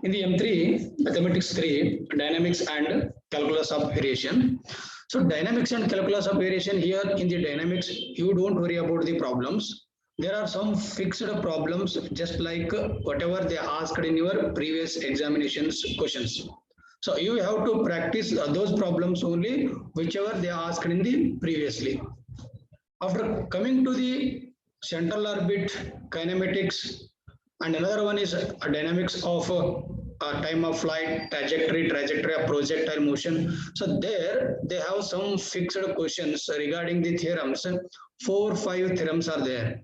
In the M3, Mathematics 3, Dynamics and Calculus of Variation. So Dynamics and Calculus of Variation, here in the Dynamics, you don't worry about the problems. There are some fixed problems, just like whatever they asked in your previous examinations questions. So you have to practice those problems only, whichever they asked in the previously. After coming to the central orbit, kinematics, and another one is dynamics of time of flight, trajectory of projectile motion. So there they have some fixed questions regarding the theorems. 4-5 theorems are there.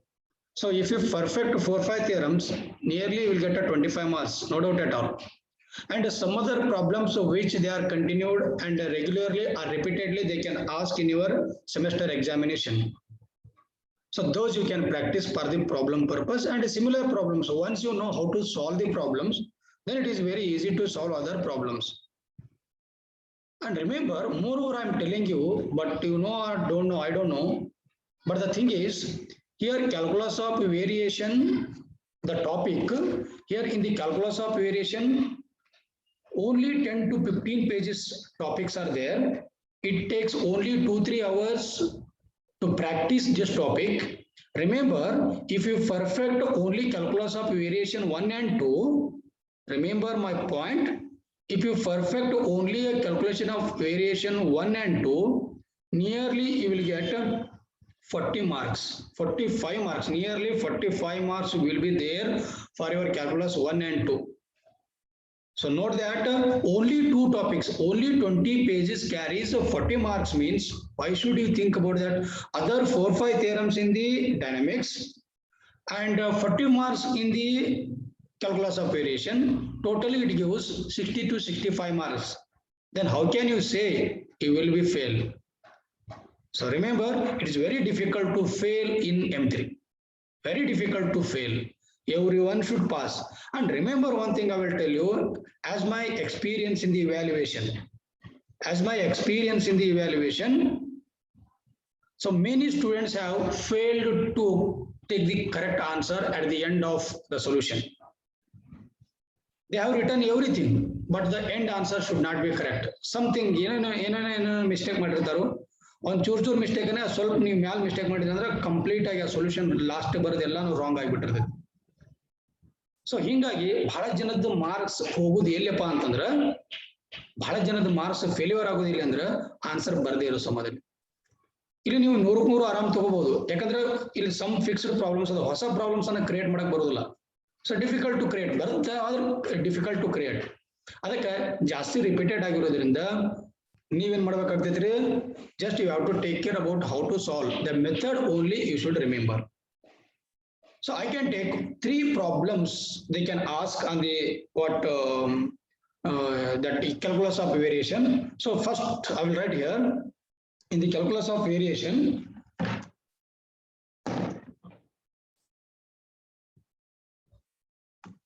So if you perfect 4-5 theorems, nearly you will get a 25 marks, no doubt at all. And some other problems which they are continued and regularly or repeatedly they can ask in your semester examination. So those you can practice for the problem purpose, and similar problems. Once you know how to solve the problems, then it is very easy to solve other problems. And remember, moreover, I'm telling you, but you know or don't know, I don't know. But the thing is, here calculus of variation, the topic, here in the calculus of variation, only 10 to 15 pages topics are there. It takes only 2-3 hours to practice this topic. Remember, if you perfect only calculus of variation 1 and 2, remember my point, if you perfect only a calculation of variation 1 and 2, nearly you will get 40 marks, 45 marks, nearly 45 marks will be there for your calculus 1 and 2. So note that only 2 topics, only 20 pages carries 40 marks, means why should you think about that? Other 4-5 theorems in the dynamics and 40 marks in the calculus of variation, totally it gives 60 to 65 marks. Then how can you say you will be fail? So remember, it is very difficult to fail in M3. Very difficult to fail. Everyone should pass. And remember one thing I will tell you, as my experience in the evaluation, so many students have failed to take the correct answer at the end of the solution. They have written everything, but the end answer should not be correct. Something, mistake ಮಾಡಿರ್ತಾರೋ ಒಂದು ಚೂರು mistake ಅನ್ನ ಸ್ವಲ್ಪ ನೀವು ಮ್ಯಾಲ್ mistake ಮಾಡಿದ್ರೆ ಅಂದ್ರೆ complete ಆಗಿ ಆ ಸೊಲ್ಯೂಷನ್ ಲಾಸ್ಟ್ ಬರೋದೆಲ್ಲಾನು ರಾಂಗ್ ಆಗಿಬಿಟ್ಟಿರ್ತದೆ. ಸೊ ಹಿಂಗಾಗಿ ಬಹಳ ಜನದ ಮಾರ್ಕ್ಸ್ ಹೋಗುದು ಎಲ್ಲಪ್ಪ ಅಂತಂದ್ರ, ಬಹಳ ಜನದ ಮಾರ್ಕ್ಸ್ ಫೇಲ್ಯೂರ್ ಆಗೋದಿಲ್ಲ ಅಂದ್ರೆ ಆನ್ಸರ್ ಬರದೇ ಇರೋ ಸಮಯದಲ್ಲಿ. ಇಲ್ಲಿ ನೀವು 100 ಆರಾಮ್ ತಗೋಬಹುದು, ಯಾಕಂದ್ರೆ ಇಲ್ಲಿ ಸಮ್ ಫಿಕ್ಸ್ಡ್ ಪ್ರಾಬ್ಲಮ್ಸ್ ಅದ, ಹೊಸ ಪ್ರಾಬ್ಲಮ್ಸ್ ಅನ್ನ ಕ್ರಿಯೇಟ್ ಮಾಡಕ್ ಬರೋದಿಲ್ಲ. ಸೊ ಡಿಫಿಕಲ್ಟ್ ಟು ಕ್ರಿಯೇಟ್ ಬರುತ್ತೆ, ಆದ್ರೆ ಡಿಫಿಕಲ್ಟ್ ಟು ಕ್ರಿಯೇಟ್. ಅದಕ್ಕೆ ಜಾಸ್ತಿ ರಿಪೀಟೆಡ್ ಆಗಿರೋದ್ರಿಂದ ನೀವೇನ್ ಮಾಡ್ಬೇಕಾಗ್ತೈತ್ರಿ, just you have to take care about how to solve the method only you should remember. So I can take 3 problems they can ask on the that calculus of variation. So first I will write here in the calculus of variation.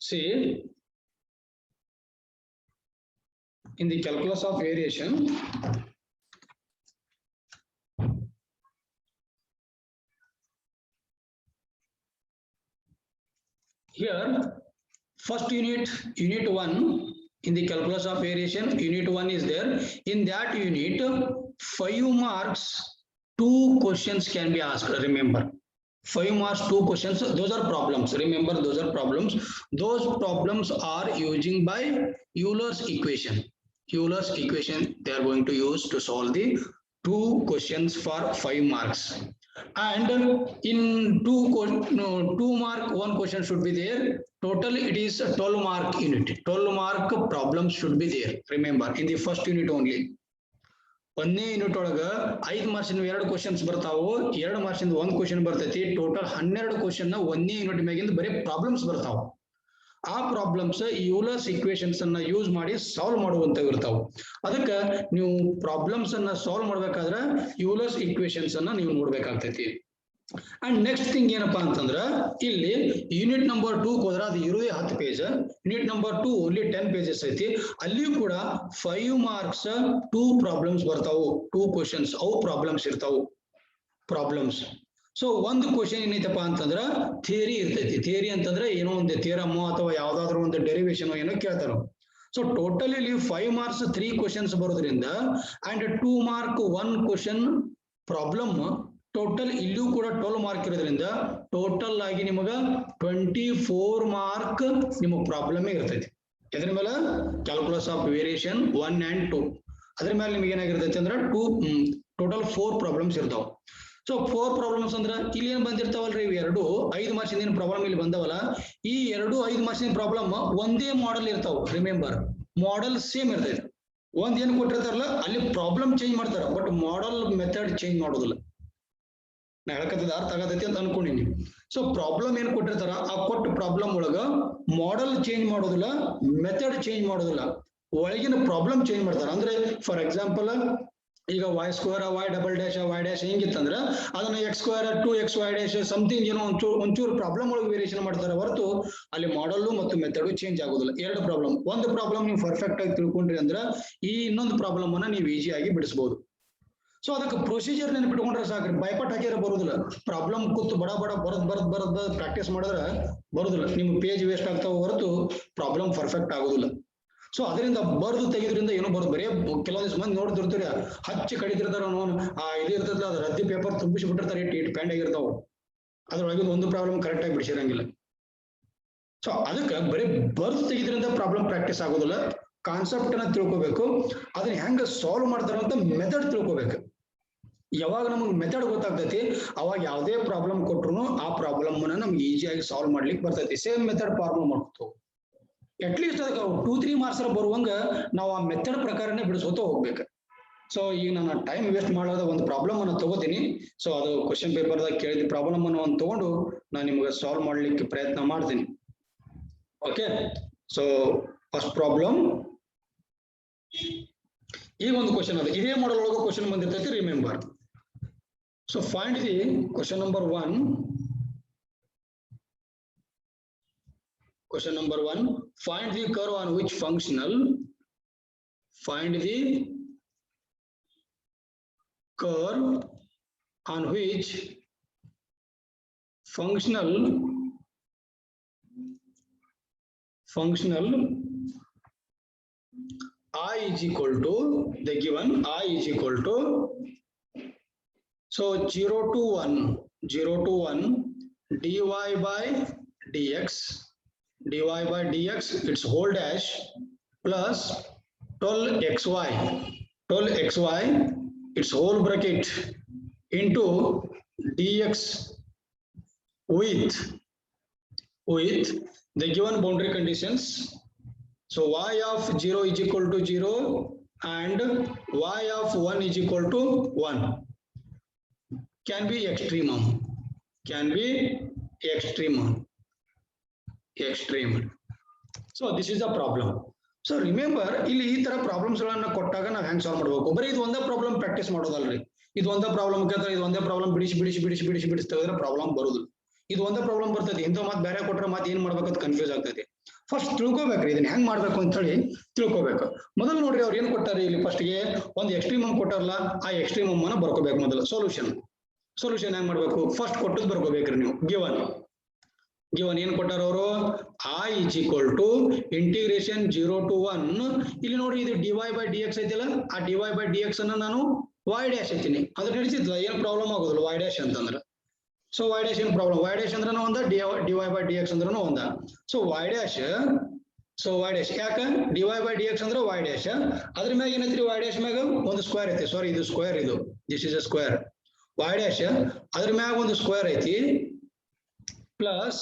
See, in the calculus of variation, here first unit 1 in the calculus of variation, unit 1 is there. In that unit 5 marks 2 questions can be asked. Remember, 5 marks 2 questions, those are problems. Remember, those are problems. Those problems are using by Euler's equation. Euler's equation they are going to use to solve the 2 questions for 5 marks. And in 2 mark 1 question should be there. Total it is a 12 mark unit. 12 mark problems should be there. Remember, in the first unit only. ಒಂದೇ unit ಒಳಗ 5 marks 2 questions ಬರ್ತಾವು, 2 marks 1 question ಬರ್ತೈತಿ. Total 12 question ಒಂದೇ unit ಮ್ಯಾಗಿಂದ ಬರೀ problems ಬರ್ತಾವ. ಆ problems ಯೂಲರ್ಸ್ equations ಅನ್ನ use ಮಾಡಿ ಸಾಲ್ವ್ ಮಾಡುವಂತ ಇರ್ತಾವ. ಅದಕ್ಕೆ ನೀವು ಪ್ರಾಬ್ಲಮ್ಸ್ ಅನ್ನ ಸಾಲ್ವ್ ಮಾಡ್ಬೇಕಾದ್ರೆ ಯೂಲರ್ಸ್ ಈಕ್ವೇಷನ್ಸ್ ಅನ್ನ ನೀವು ನೋಡ್ಬೇಕಾಗ್ತೈತಿ. ಅಂಡ್ ನೆಕ್ಸ್ಟ್ ಥಿಂಗ್ ಏನಪ್ಪಾ ಅಂತಂದ್ರ, ಇಲ್ಲಿ ಯೂನಿಟ್ ನಂಬರ್ 2 ಹೋದ್ರ ಅದು ಇರುದೇ 10 page, unit number 2 only 10 pages ಐತಿ. ಅಲ್ಲಿಯೂ ಕೂಡ 5 ಮಾರ್ಕ್ಸ್ 2 ಪ್ರಾಬ್ಲಮ್ಸ್ ಬರ್ತಾವು, 2 ಕ್ವಶನ್ಸ್ ಅವು ಪ್ರಾಬ್ಲಮ್ಸ್ ಇರ್ತಾವು, ಪ್ರಾಬ್ಲಮ್ಸ್. ಸೊ ಒಂದು ಕ್ವಶನ್ ಏನೈತಪ್ಪ ಅಂತಂದ್ರ ಥಿಯರಿ ಇರ್ತೈತಿ. ಥಿಯರಿ ಅಂತಂದ್ರೆ ಏನೋ ಒಂದು ಥಿಯರಮ್ ಅಥವಾ ಯಾವ್ದಾದ್ರು ಒಂದು ಡೆರಿವೇಶನ್ ಏನೋ ಕೇಳ್ತಾರ. ಸೊ ಟೋಟಲ್ ಇಲ್ಲಿ 5 ಮಾರ್ಕ್ಸ್ 3 ಕ್ವಶನ್ಸ್ ಬರೋದ್ರಿಂದ and 2 mark 1 question problem, total ಇಲ್ಲೂ ಕೂಡ 12 ಮಾರ್ಕ್ ಇರೋದ್ರಿಂದ ಟೋಟಲ್ ಆಗಿ ನಿಮಗ 24 ಮಾರ್ಕ್ ನಿಮಗ್ ಪ್ರಾಬ್ಲಮ್ ಇರ್ತೈತಿ. ಎದ್ರ ಮೇಲೆ ಕ್ಯಾಲ್ಕುಲಸ್ ಆಫ್ ವೇರಿಯೇಷನ್ 1 and 2 ಅದ್ರ ಮೇಲೆ ನಿಮ್ಗೆ ಏನಾಗಿರ್ತೈತಿ ಅಂದ್ರೆ ಟೋಟಲ್ 4 ಪ್ರಾಬ್ಲಮ್ಸ್ ಇರ್ತಾವ. ಸೊ 4 ಪ್ರಾಬ್ಲಮ್ಸ್ ಅಂದ್ರ ಇಲ್ಲಿ ಏನ್ ಬಂದಿರ್ತಾವಲ್ರಿ, ಇವ್ 2 5 ಮಾರ್ಕ್ಸ್ ಏನ್ ಪ್ರಾಬ್ಲಮ್ ಇಲ್ಲಿ ಬಂದವಲ್ಲ, ಈ 2 5 ಮಾರ್ಕ್ಸ್ ಪ್ರಾಬ್ಲಮ್ ಒಂದೇ ಮಾಡೆಲ್ ಇರ್ತಾವ. ರಿಮೆಂಬರ್, ಮಾಡೆಲ್ ಸೇಮ್ ಇರ್ತೈತಿ. ಒಂದ್ ಏನ್ ಕೊಟ್ಟಿರ್ತಾರಲ್ಲ ಅಲ್ಲಿ ಪ್ರಾಬ್ಲಮ್ ಚೇಂಜ್ ಮಾಡ್ತಾರ, ಬಟ್ ಮಾಡೆಲ್ ಮೆಥಡ್ ಚೇಂಜ್ ಮಾಡೋದಿಲ್ಲ. ನಾ ಹೇಳಕತ್ತದ ಅರ್ಥ ಆಗತೈತಿ ಅಂತ ಅನ್ಕೊಂಡಿನಿ. ಸೊ ಪ್ರಾಬ್ಲಮ್ ಏನ್ ಕೊಟ್ಟಿರ್ತಾರ ಆ ಕೊಟ್ಟ ಪ್ರಾಬ್ಲಮ್ ಒಳಗ ಮಾಡೆಲ್ ಚೇಂಜ್ ಮಾಡೋದಿಲ್ಲ, ಮೆಥಡ್ ಚೇಂಜ್ ಮಾಡೋದಿಲ್ಲ, ಒಳಗಿನ ಪ್ರಾಬ್ಲಮ್ ಚೇಂಜ್ ಮಾಡ್ತಾರ. ಅಂದ್ರೆ ಫಾರ್ ಎಕ್ಸಾಂಪಲ್ ಈಗ y² y'' ಹೆಂಗಿತ್ತಂದ್ರ ಅದನ್ನ x² 2xy' ಸಮಥಿಂಗ್ ಏನೋ ಒಂಚೂರು ಪ್ರಾಬ್ಲಮ್ ಒಳಗೆ ವೇರಿಯೇಷನ್ ಮಾಡ್ತಾರೆ ಹೊರತು ಅಲ್ಲಿ ಮಾಡಲ್ ಮತ್ತು ಮೆಥಡ್ ಚೇಂಜ್ ಆಗೋದಿಲ್ಲ. 2 ಪ್ರಾಬ್ಲಮ್, ಒಂದು ಪ್ರಾಬ್ಲಮ್ ನೀವು ಪರ್ಫೆಕ್ಟ್ ಆಗಿ ತಿಳ್ಕೊಂಡ್ರಿ ಅಂದ್ರ ಈ ಇನ್ನೊಂದು ಪ್ರಾಬ್ಲಮ್ ಅನ್ನ ನೀವು ಈಸಿಯಾಗಿ ಬಿಡಿಸಬಹುದು. ಸೊ ಅದಕ್ಕೆ ಪ್ರೊಸೀಜರ್ ನೆನಪಿಟ್ಕೊಂಡ್ರೆ ಸಾಕ್ರಿ, ಬೈಪಾಟ್ ಹಾಕಿದ್ರೆ ಬರುದಿಲ್ಲ. ಪ್ರಾಬ್ಲಮ್ ಕೂತು ಬಡ ಬರದ್ ಪ್ರಾಕ್ಟೀಸ್ ಮಾಡಿದ್ರೆ ಬರುದಿಲ್ಲ. ನಿಮ್ ಪೇಜ್ ವೇಸ್ಟ್ ಆಗ್ತಾವ ಹೊರತು ಪ್ರಾಬ್ಲಮ್ ಪರ್ಫೆಕ್ಟ್ ಆಗೋದಿಲ್ಲ. ಸೊ ಅದರಿಂದ ಬರ್ದು ತೆಗೆದ್ರಿಂದ ಏನೋ ಬರೋದು, ಬರೀ ಕೆಲವೊಂದಿವ್ಸ ಮಂದಿ ನೋಡ್ತಿರ್ತೀರಿ ಹಚ್ಚಿ ಕಡಿತಿರ್ತಾರ, ಇದು ಇರ್ತದಲ್ಲ ಅದ್ರ ರದ್ದಿ ಪೇಪರ್ ತುಂಬಿಸಿ ಬಿಟ್ಟಿರ್ತಾರೆ, ಇಟ್ಟು ಪ್ಯಾಂಡ್ ಆಗಿರ್ತಾವ, ಅದ್ರೊಳಗೆ ಒಂದು ಪ್ರಾಬ್ಲಮ್ ಕರೆಕ್ಟ್ ಆಗಿ ಬಿಡಿಸಿರಂಗಿಲ್ಲ. ಸೊ ಅದಕ್ಕೆ ಬರೀ ಬರ್ದು ತೆಗೆದ್ರಿಂದ ಪ್ರಾಬ್ಲಮ್ ಪ್ರಾಕ್ಟೀಸ್ ಆಗೋದಿಲ್ಲ. ಕಾನ್ಸೆಪ್ಟ್ ಅನ್ನ ತಿಳ್ಕೊಬೇಕು, ಅದನ್ನ ಹೆಂಗ ಸಾಲ್ವ್ ಮಾಡ್ತಾರ ಅಂತ ಮೆಥಡ್ ತಿಳ್ಕೊಬೇಕು. ಯಾವಾಗ ನಮಗೆ ಮೆಥಡ್ ಗೊತ್ತಾಗ್ತೈತಿ ಅವಾಗ ಯಾವುದೇ ಪ್ರಾಬ್ಲಮ್ ಕೊಟ್ರು ಆ ಪ್ರಾಬ್ಲಮ್ ಅನ್ನ ನಮ್ಗೆ ಈಸಿಯಾಗಿ ಸಾಲ್ವ್ ಮಾಡ್ಲಿಕ್ಕೆ ಬರ್ತೈತಿ. ಸೇಮ್ ಮೆಥಡ್ ಫಾರ್ಮ್ ಮಾಡ್ಕೋತೀವಿ. ಅಟ್ಲೀಸ್ಟ್ ಅದಕ್ಕೆ 2-3 ಮಾರ್ಕ್ಸ್ ಬರುವಂಗ ನಾವು ಆ ಮೆಥಡ್ ಪ್ರಕಾರನೇ ಬಿಡಿಸ್ಕೋತ ಹೋಗ್ಬೇಕು. ಸೊ ಈಗ ನಾನು ಟೈಮ್ ವೇಸ್ಟ್ ಮಾಡೋದ ಒಂದು ಪ್ರಾಬ್ಲಮ್ ಅನ್ನು ತಗೋತೀನಿ. ಸೊ ಅದು ಕ್ವಶನ್ ಪೇಪರ್ದಾಗ ಕೇಳಿದ ಪ್ರಾಬ್ಲಮ್ ಅನ್ನು ಒಂದು ತಗೊಂಡು ನಾನು ನಿಮ್ಗೆ ಸಾಲ್ವ್ ಮಾಡ್ಲಿಕ್ಕೆ ಪ್ರಯತ್ನ ಮಾಡ್ತೀನಿ. ಓಕೆ, ಸೊ ಫಸ್ಟ್ ಪ್ರಾಬ್ಲಮ್ ಈಗ ಒಂದು ಕ್ವಶನ್ ಅದ, ಇದೇ ಮಾಡಲ್ ಒಳಗೆ ಕ್ವಶನ್ ಬಂದಿರ್ತೈತಿ, remember. So find the question number 1. Question number 1, find the curve on which functional, find the curve on which functional I is equal to, the given I is equal to, so 0 to 1 dy by dx its whole dash plus 12xy its whole bracket into dx with the given boundary conditions. So y of 0 is equal to 0 and y of 1 is equal to 1 can be extremum. So this is the problem. So remember, ಇಲ್ಲಿ ಈ ತರ problems ಗಳನ್ನ ಕೊಟ್ಟಾಗ ನಾವು ಹೆಂಗ್ solve ಮಾಡಬೇಕು. ಬರೀ ಇದು ಒಂದೇ ಪ್ರಾಬ್ಲಮ್ ಪ್ರಾಕ್ಟೀಸ್ ಮಾಡೋದಲ್ರಿ. ಇದು ಒಂದೇ ಪ್ರಾಬ್ಲಮ್ ಕೇಳ್ತಾರೆ, ಇದು ಒಂದೇ ಪ್ರಾಬ್ಲಮ್ ಬಿಡಿಸಿ ತೆಗೆದ್ರೆ ಪ್ರಾಬ್ಲಮ್ ಬರುದಿಲ್ಲ. ಇದು ಒಂದೇ ಪ್ರಾಬ್ಲಮ್ ಬರ್ತೈತಿ, ಇಂಥ ಮತ್ತೆ ಬೇರೆ ಕೊಟ್ರೆ ಮತ್ತೆ ಏನ್ ಮಾಡ್ಬೇಕಂತ ಕನ್ಫ್ಯೂಸ್ ಆಗ್ತೈತಿ. ಫಸ್ಟ್ ತಿಳ್ಕೊಬೇಕ್ರಿ, ಇದನ್ನ ಹೆಂಗ್ ಮಾಡ್ಬೇಕು ಅಂತ ಹೇಳಿ ತಿಳ್ಕೊಬೇಕು. ಮೊದಲು ನೋಡ್ರಿ ಅವ್ರು ಏನ್ ಕೊಟ್ಟಾರೆ, ಇಲ್ಲಿ ಫಸ್ಟ್ ಗೆ ಒಂದು ಎಕ್ಸ್ಟ್ರೀಮಮ್ ಕೊಟ್ಟಾರಲ್ಲ, ಆ ಎಕ್ಸ್ಟ್ರೀಮಮ್ ಅನ್ನ ಬರ್ಕೋಬೇಕು. ಮೊದಲು ಸೊಲ್ಯೂಷನ್ ಹೆಂಗ್ ಮಾಡ್ಬೇಕು, ಫಸ್ಟ್ ಕೊಟ್ಟದ್ ಬರ್ಕೋಬೇಕ್ರಿ ನೀವು. ಗಿವನ್ ಏನ್ ಕೊಟ್ಟಾರ ಅವರು, I is equal to integration 0 to 1. ಇಲ್ಲಿ ನೋಡ್ರಿ ಇದು dy by dx ಐತಿಲ್ಲ, ಆ dy by dx ಅನ್ನ ನಾನು y dash ಐತೀನಿ, ಅದ್ರ ನಡೀತಿದ್ಲ, ಏನ್ ಪ್ರಾಬ್ಲಮ್ ಆಗೋದಿಲ್ಲ y dash ಅಂತಂದ್ರ. ಸೊ y dash ಏನ್ ಪ್ರಾಬ್ಲಮ್, y dash ಅಂದ್ರನು ಒಂದ, dy by dx ಅಂದ್ರನು ಒಂದ. ಸೊ y dash ಯಾಕ dy by dx ಅಂದ್ರೆ y dash, ಅದ್ರ ಮ್ಯಾಗ ಏನೈತ್ರಿ, y dash ಮ್ಯಾಗ ಒಂದು ಸ್ಕ್ವೇರ್ ಐತಿ, ಸಾರಿ ಇದು ಸ್ಕ್ವೇರ್, ಇದು this is a square. y dash ಅದ್ರ ಮ್ಯಾಗ ಒಂದು ಸ್ಕ್ವೇರ್ ಐತಿ ಪ್ಲಸ್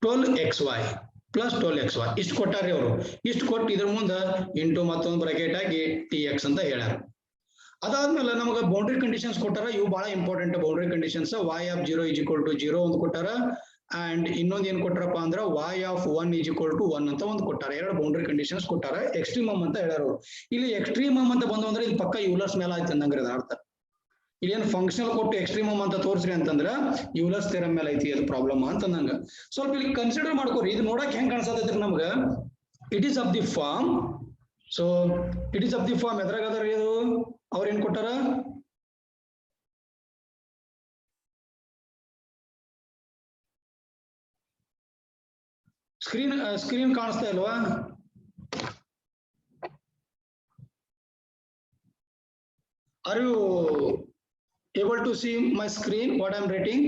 12xy ಇಷ್ಟು ಕೊಟ್ಟಾರಿ ಅವರು. ಇಷ್ಟು ಕೊಟ್ಟು ಇದ್ರ ಮುಂದೆ ಇಂಟು ಮತ್ತೊಂದು ಬ್ರಾಕೆಟ್ ಆಗಿ tx ಅಂತ ಹೇಳ್ಯಾರ. ಅದಾದ್ಮೇಲೆ ನಮಗೆ ಬೌಂಡ್ರಿ ಕಂಡೀಷನ್ಸ್ ಕೊಟ್ಟಾರ, ಇವು ಬಹಳ important boundary conditions. y of 0 is equal to 0 ಒಂದು ಕೊಟ್ಟಾರ, ಅಂಡ್ ಇನ್ನೊಂದು ಏನ್ ಕೊಟ್ಟಾರಪ್ಪ ಅಂದ್ರ y of 1 is equal to 1 ಅಂತ ಒಂದು ಕೊಟ್ಟಾರ. 2 ಬೌಂಡ್ರಿ ಕಂಡೀಷನ್ಸ್ ಕೊಟ್ಟಾರ. ಎಕ್ಸ್ಟ್ರೀಮಮ್ ಅಂತ ಹೇಳ್ಯಾರ. ಇಲ್ಲಿ ಎಕ್ಸ್ಟ್ರೀಮಮ್ ಅಂತ ಬಂದು ಅಂದ್ರೆ ಇದು ಪಕ್ಕ ಯೂಲರ್ಸ್ ಮೇಲೆ ಆಯ್ತು ಅಂದಂಗ್ರಿ ಅದ ಅರ್ಥ. ಇಲ್ಲೇನು ಫಂಕ್ಷನಲ್ ಕೊಟ್ಟು ಎಕ್ಸ್ಟ್ರೀಮಮ್ ಅಂತ ತೋರಿಸ್ರಿ ಅಂತಂದ್ರ ಯೂಲರ್ಸ್ ಥಿಯರಮ್ ಮೇಲೆ ಐತಿ ಅದು ಪ್ರಾಬ್ಲಮ್ ಅಂತ ಅಂದಂಗ. ಸ್ವಲ್ಪ ಇಲ್ಲಿ ಕನ್ಸಿಡರ್ ಮಾಡ್ಕೋರಿ, ಇದು ನೋಡಕ್ ಹೆಂಗ್ ಕಾಣಿಸತೈತ್ರಿ ನಮ್ಗ. It is of the form, so it is of the form ಎದ್ರಾಗ ಅದ್ರ ಇದು ಅವ್ರ ಏನ್ ಕೊಟ್ಟಾರ, ಸ್ಕ್ರೀನ್ ಕಾಣಿಸ್ತಾ ಇಲ್ವಾ? Are you able to see my screen, what I'm writing?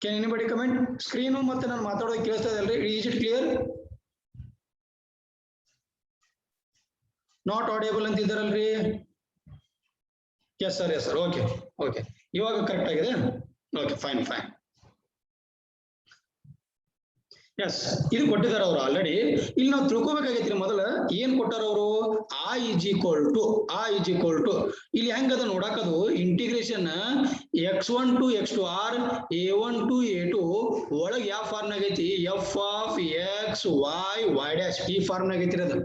Can anybody comment? Screen ಮತ್ತೆ ನಾನು ಮಾತಾಡೋದು ಕೇಳಿಸ್ತಾ ಇದೆಯಲ್ರಿ? Is it clear? Not audible ಅಂತಿದ್ದಾರಲ್ರಿ? Yes sir, yes sir. Okay. ಇವಾಗ ಕರೆಕ್ಟ್ ಆಗಿದೆ? Okay, fine. ಎಸ್, ಇದು ಕೊಟ್ಟಿದ್ದಾರೆ ಅವರು ಆಲ್ರೆಡಿ. ಇಲ್ಲಿ ನಾವು ತಿಳ್ಕೊಬೇಕಾಗೈತ್ರಿ ಮೊದಲ ಏನ್ ಕೊಟ್ಟಾರ ಅವರು? I is equal to ಇಲ್ಲಿ ಹೆಂಗದ ನೋಡಾಕದು integration x1 to x2 r a1 to a2 ಒಳಗೆ ಯಾವ ಫಾರ್ಮ್ ಆಗೈತಿ? f of x y y dash ಈ ಫಾರ್ಮ್ ಆಗೈತಿ. ಅದು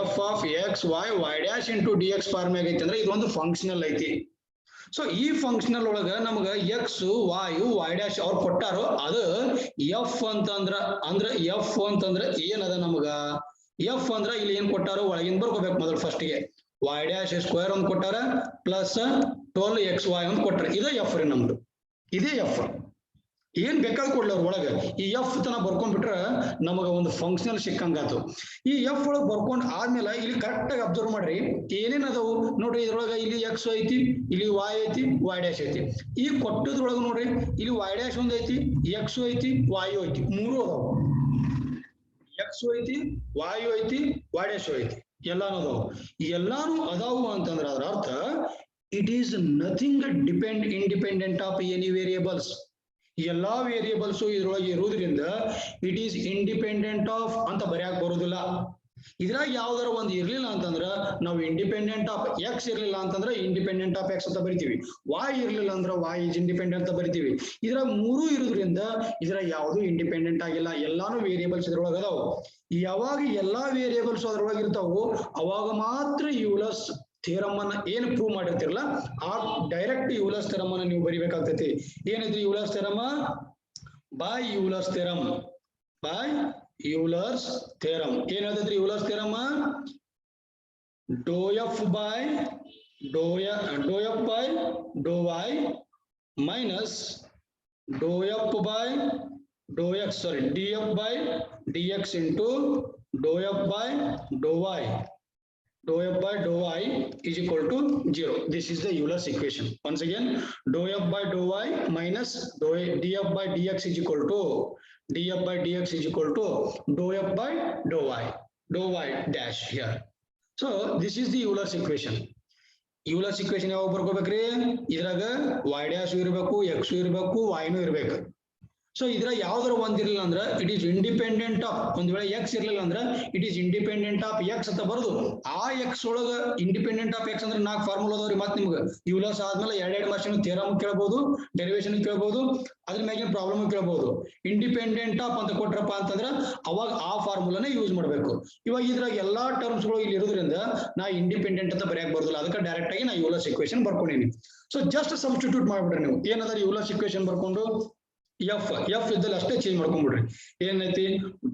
f of x y y dash into dx form ಆಗೈತಿ. ಅಂದ್ರೆ ಇದು ಒಂದು ಫಂಕ್ಷನಲ್ ಐತಿ. ಸೊ ಈ ಫಂಕ್ಷನಲ್ ಒಳಗ ನಮಗ ಎಕ್ಸ್ ವಾಯ್ ವೈ ಡ್ಯಾಶ್ ಅವ್ರು ಕೊಟ್ಟಾರೋ ಅದು ಎಫ್ ಅಂತಂದ್ರ ಎಫ್ ಅಂತಂದ್ರ ಏನದ ನಮಗ? ಎಫ್ ಅಂದ್ರ ಇಲ್ಲಿ ಏನ್ ಕೊಟ್ಟಾರೋ ಒಳಗಿಂದ ಬರ್ಕೋಬೇಕು ಮೊದಲು ಫಸ್ಟ್ ಗೆ. ವೈ ಡ್ಯಾಶ್ ಸ್ಕ್ವೇರ್ ಒಂದು ಕೊಟ್ಟಾರ ಪ್ಲಸ್ 12xy ಅಂತ ಕೊಟ್ಟಾರ. ಇದೇ ಎಫ್ ರೀ ನಮ್ದು. ಇದೇ ಎಫ್. ಏನ್ ಬೇಕಾದ್ ಕೊಡ್ಲಿ ಅವ್ರ ಒಳಗ ಈ ಎಫ್ ತನ ಬರ್ಕೊಂಡ್ಬಿಟ್ರ ನಮಗ ಒಂದು ಫಂಕ್ಷನಲ್ ಸಿಕ್ಕಂಗಾತು. ಈ ಎಫ್ ಒಳಗ್ ಬರ್ಕೊಂಡ್ ಆದ್ಮೇಲೆ ಇಲ್ಲಿ ಕರೆಕ್ಟ್ ಆಗಿ ಅಬ್ಸರ್ವ್ ಮಾಡ್ರಿ ಏನೇನ್ ಅದಾವು ನೋಡ್ರಿ. ಇದ್ರೊಳಗ ಇಲ್ಲಿ ಎಕ್ಸ್ ಐತಿ, ಇಲ್ಲಿ ವಾಯ್ ಐತಿ, ವೈ ಡ್ಯಾಶ್ ಐತಿ. ಈ ಕೊಟ್ಟದ್ರೊಳಗ ನೋಡ್ರಿ ಇಲ್ಲಿ ವೈ ಡ್ಯಾಶ್ ಒಂದ್ ಐತಿ, ಎಕ್ಸ್ ಐತಿ, ವಾಯು ಐತಿ, ಮೂರು ಅದಾವು. ಎಕ್ಸ್ ಐತಿ, ವಾಯು ಐತಿ, ವೈ ಡ್ಯಾಶ್ ಐತಿ, ಎಲ್ಲಾನು ಅದಾವು. ಎಲ್ಲಾನು ಅದಾವು ಅಂತಂದ್ರ ಅದ್ರ ಅರ್ಥ it is nothing independent of any variables. ಎಲ್ಲಾ ವೇರಿಯೇಬಲ್ಸ್ ಇದ್ರೊಳಗೆ ಇರುವುದರಿಂದ ಇಟ್ ಈಸ್ ಇಂಡಿಪೆಂಡೆಂಟ್ ಆಫ್ ಅಂತ ಬರೆಯಕ್ ಬರುದಿಲ್ಲ. ಇದ್ರಾಗ ಯಾವ್ದಾರ ಒಂದ್ ಇರ್ಲಿಲ್ಲ ಅಂತಂದ್ರ ನಾವು ಇಂಡಿಪೆಂಡೆಂಟ್ ಆಫ್ ಎಕ್ಸ್ ಇರ್ಲಿಲ್ಲ ಅಂತಂದ್ರ ಇಂಡಿಪೆಂಡೆಂಟ್ ಆಫ್ ಎಕ್ಸ್ ಅಂತ ಬರಿತೀವಿ. ವಾಯ್ ಇರ್ಲಿಲ್ಲ ಅಂದ್ರ ವಾಯ್ ಇಸ್ ಇಂಡಿಪೆಂಡೆಂಟ್ ಅಂತ ಬರಿತೀವಿ. ಇದ್ರಾಗ ಮೂರು ಇರೋದ್ರಿಂದ ಇದ್ರಾಗ ಯಾವ್ದು ಇಂಡಿಪೆಂಡೆಂಟ್ ಆಗಿಲ್ಲ. ಎಲ್ಲಾನು ವೇರಿಯೇಬಲ್ಸ್ ಇದ್ರೊಳಗ ಅದಾವು. ಯಾವಾಗ ಎಲ್ಲಾ ವೇರಿಯೇಬಲ್ಸ್ ಅದ್ರೊಳಗೆ ಇರ್ತಾವು ಅವಾಗ ಮಾತ್ರ ಯೂಲರ್ಸ್ ಥಿಯರಮ್ ಅನ್ನ ಏನ್ ಪ್ರೂವ್ ಮಾಡಿರ್ತಿರಲ್ಲ ಆ ಡೈರೆಕ್ಟ್ ಯೂಲರ್ಸ್ ಥಿಯರಮ್ ಅನ್ನ ನೀವು ಬರಿಬೇಕಾಗ್ತೈತಿ. ಏನೈತಿ Euler's theorem? By Euler's theorem ಏನ್ ಹೇಳ್ತೈತ್ರಿ Euler's theorem? Dou F by Dow y minus dou F by Dow x d f by D x into dou F by Dow y. Dou f by dou y is equal to 0. This is the Euler's equation. Once again, dou f by dou y minus df by dx is equal to dou f by dou y dash here. So this is the Euler's equation. Euler's equation ಯಾವಾಗ ಬರ್ಕೋಬೇಕ್ರಿ? ಇದ್ರಾಗ y dash ಇರಬೇಕು, x ಇರಬೇಕು, y ನು ಇರಬೇಕು. So ಇದ್ರ ಯಾವ್ದಾರ ಒಂದಿರ್ಲಿಲ್ಲ ಅಂದ್ರ it is independent of, ಒಂದ್ ವೇಳೆ ಎಕ್ಸ್ ಇರ್ಲಿಲ್ಲ ಅಂದ್ರ it is independent of X ಅಂತ ಬರೋದು. ಆ ಎಕ್ಸ್ ಒಳಗ ಇಂಡಿಪೆಂಡೆಂಟ್ ಆಫ್ ಎಕ್ಸ್ ಅಂದ್ರೆ 4 ಫಾರ್ಮುಲಾ ಅದಾವ್ರಿ. ಮತ್ತೆ ನಿಮ್ಗೆ ಯೂಲರ್ಸ್ ಆದ್ಮೇಲೆ ಎರಡೆರಡು ಮಾರ್ಕ್ಸ್ ಥಿಯರಮ್ ಕೇಳಬಹುದು, ಡೆರಿವೇಶನ್ ಕೇಳಬಹುದು, ಅದ್ರ ಮ್ಯಾಗಿನ ಪ್ರಾಬ್ಲಮ್ ಕೇಳಬಹುದು. ಇಂಡಿಪೆಂಡೆಂಟ್ ಆಫ್ ಅಂತ ಕೊಟ್ರಪ್ಪ ಅಂತಂದ್ರ ಅವಾಗ ಆ ಫಾರ್ಮುಲಾನೇ ಯೂಸ್ ಮಾಡ್ಬೇಕು. ಇವಾಗ ಇದ್ರಾಗ ಎಲ್ಲಾ ಟರ್ಮ್ಸ್ ಗಳು ಇಲ್ಲಿ ಇರೋದ್ರಿಂದ ನಾ ಇಂಡಿಪೆಂಡೆಂಟ್ ಅಂತ ಬರೆಯಕ್ ಬರೋದಿಲ್ಲ. ಅದಕ್ಕೆ ಡೈರೆಕ್ಟ್ ಆಗಿ ನಾ ಯೂಲರ್ಸ್ ಇಕ್ವೇಶನ್ ಬರ್ಕೊಂಡಿನಿ. ಸೊ ಜಸ್ಟ್ ಸಬ್ಸ್ಟಿಟ್ಯೂಟ್ ಮಾಡ್ಬಿಡ್ರಿ ನೀವು. ಏನದ ಯೂಲರ್ಸ್ ಇಕ್ವೇಶನ್ ಬರ್ಕೊಂಡು ಎಫ್ ಇದ್ದಲ್ಲಿ ಅಷ್ಟೇ ಚೇಂಜ್ ಮಾಡ್ಕೊಂಡ್ಬಿಡ್ರಿ. ಏನೈತಿ?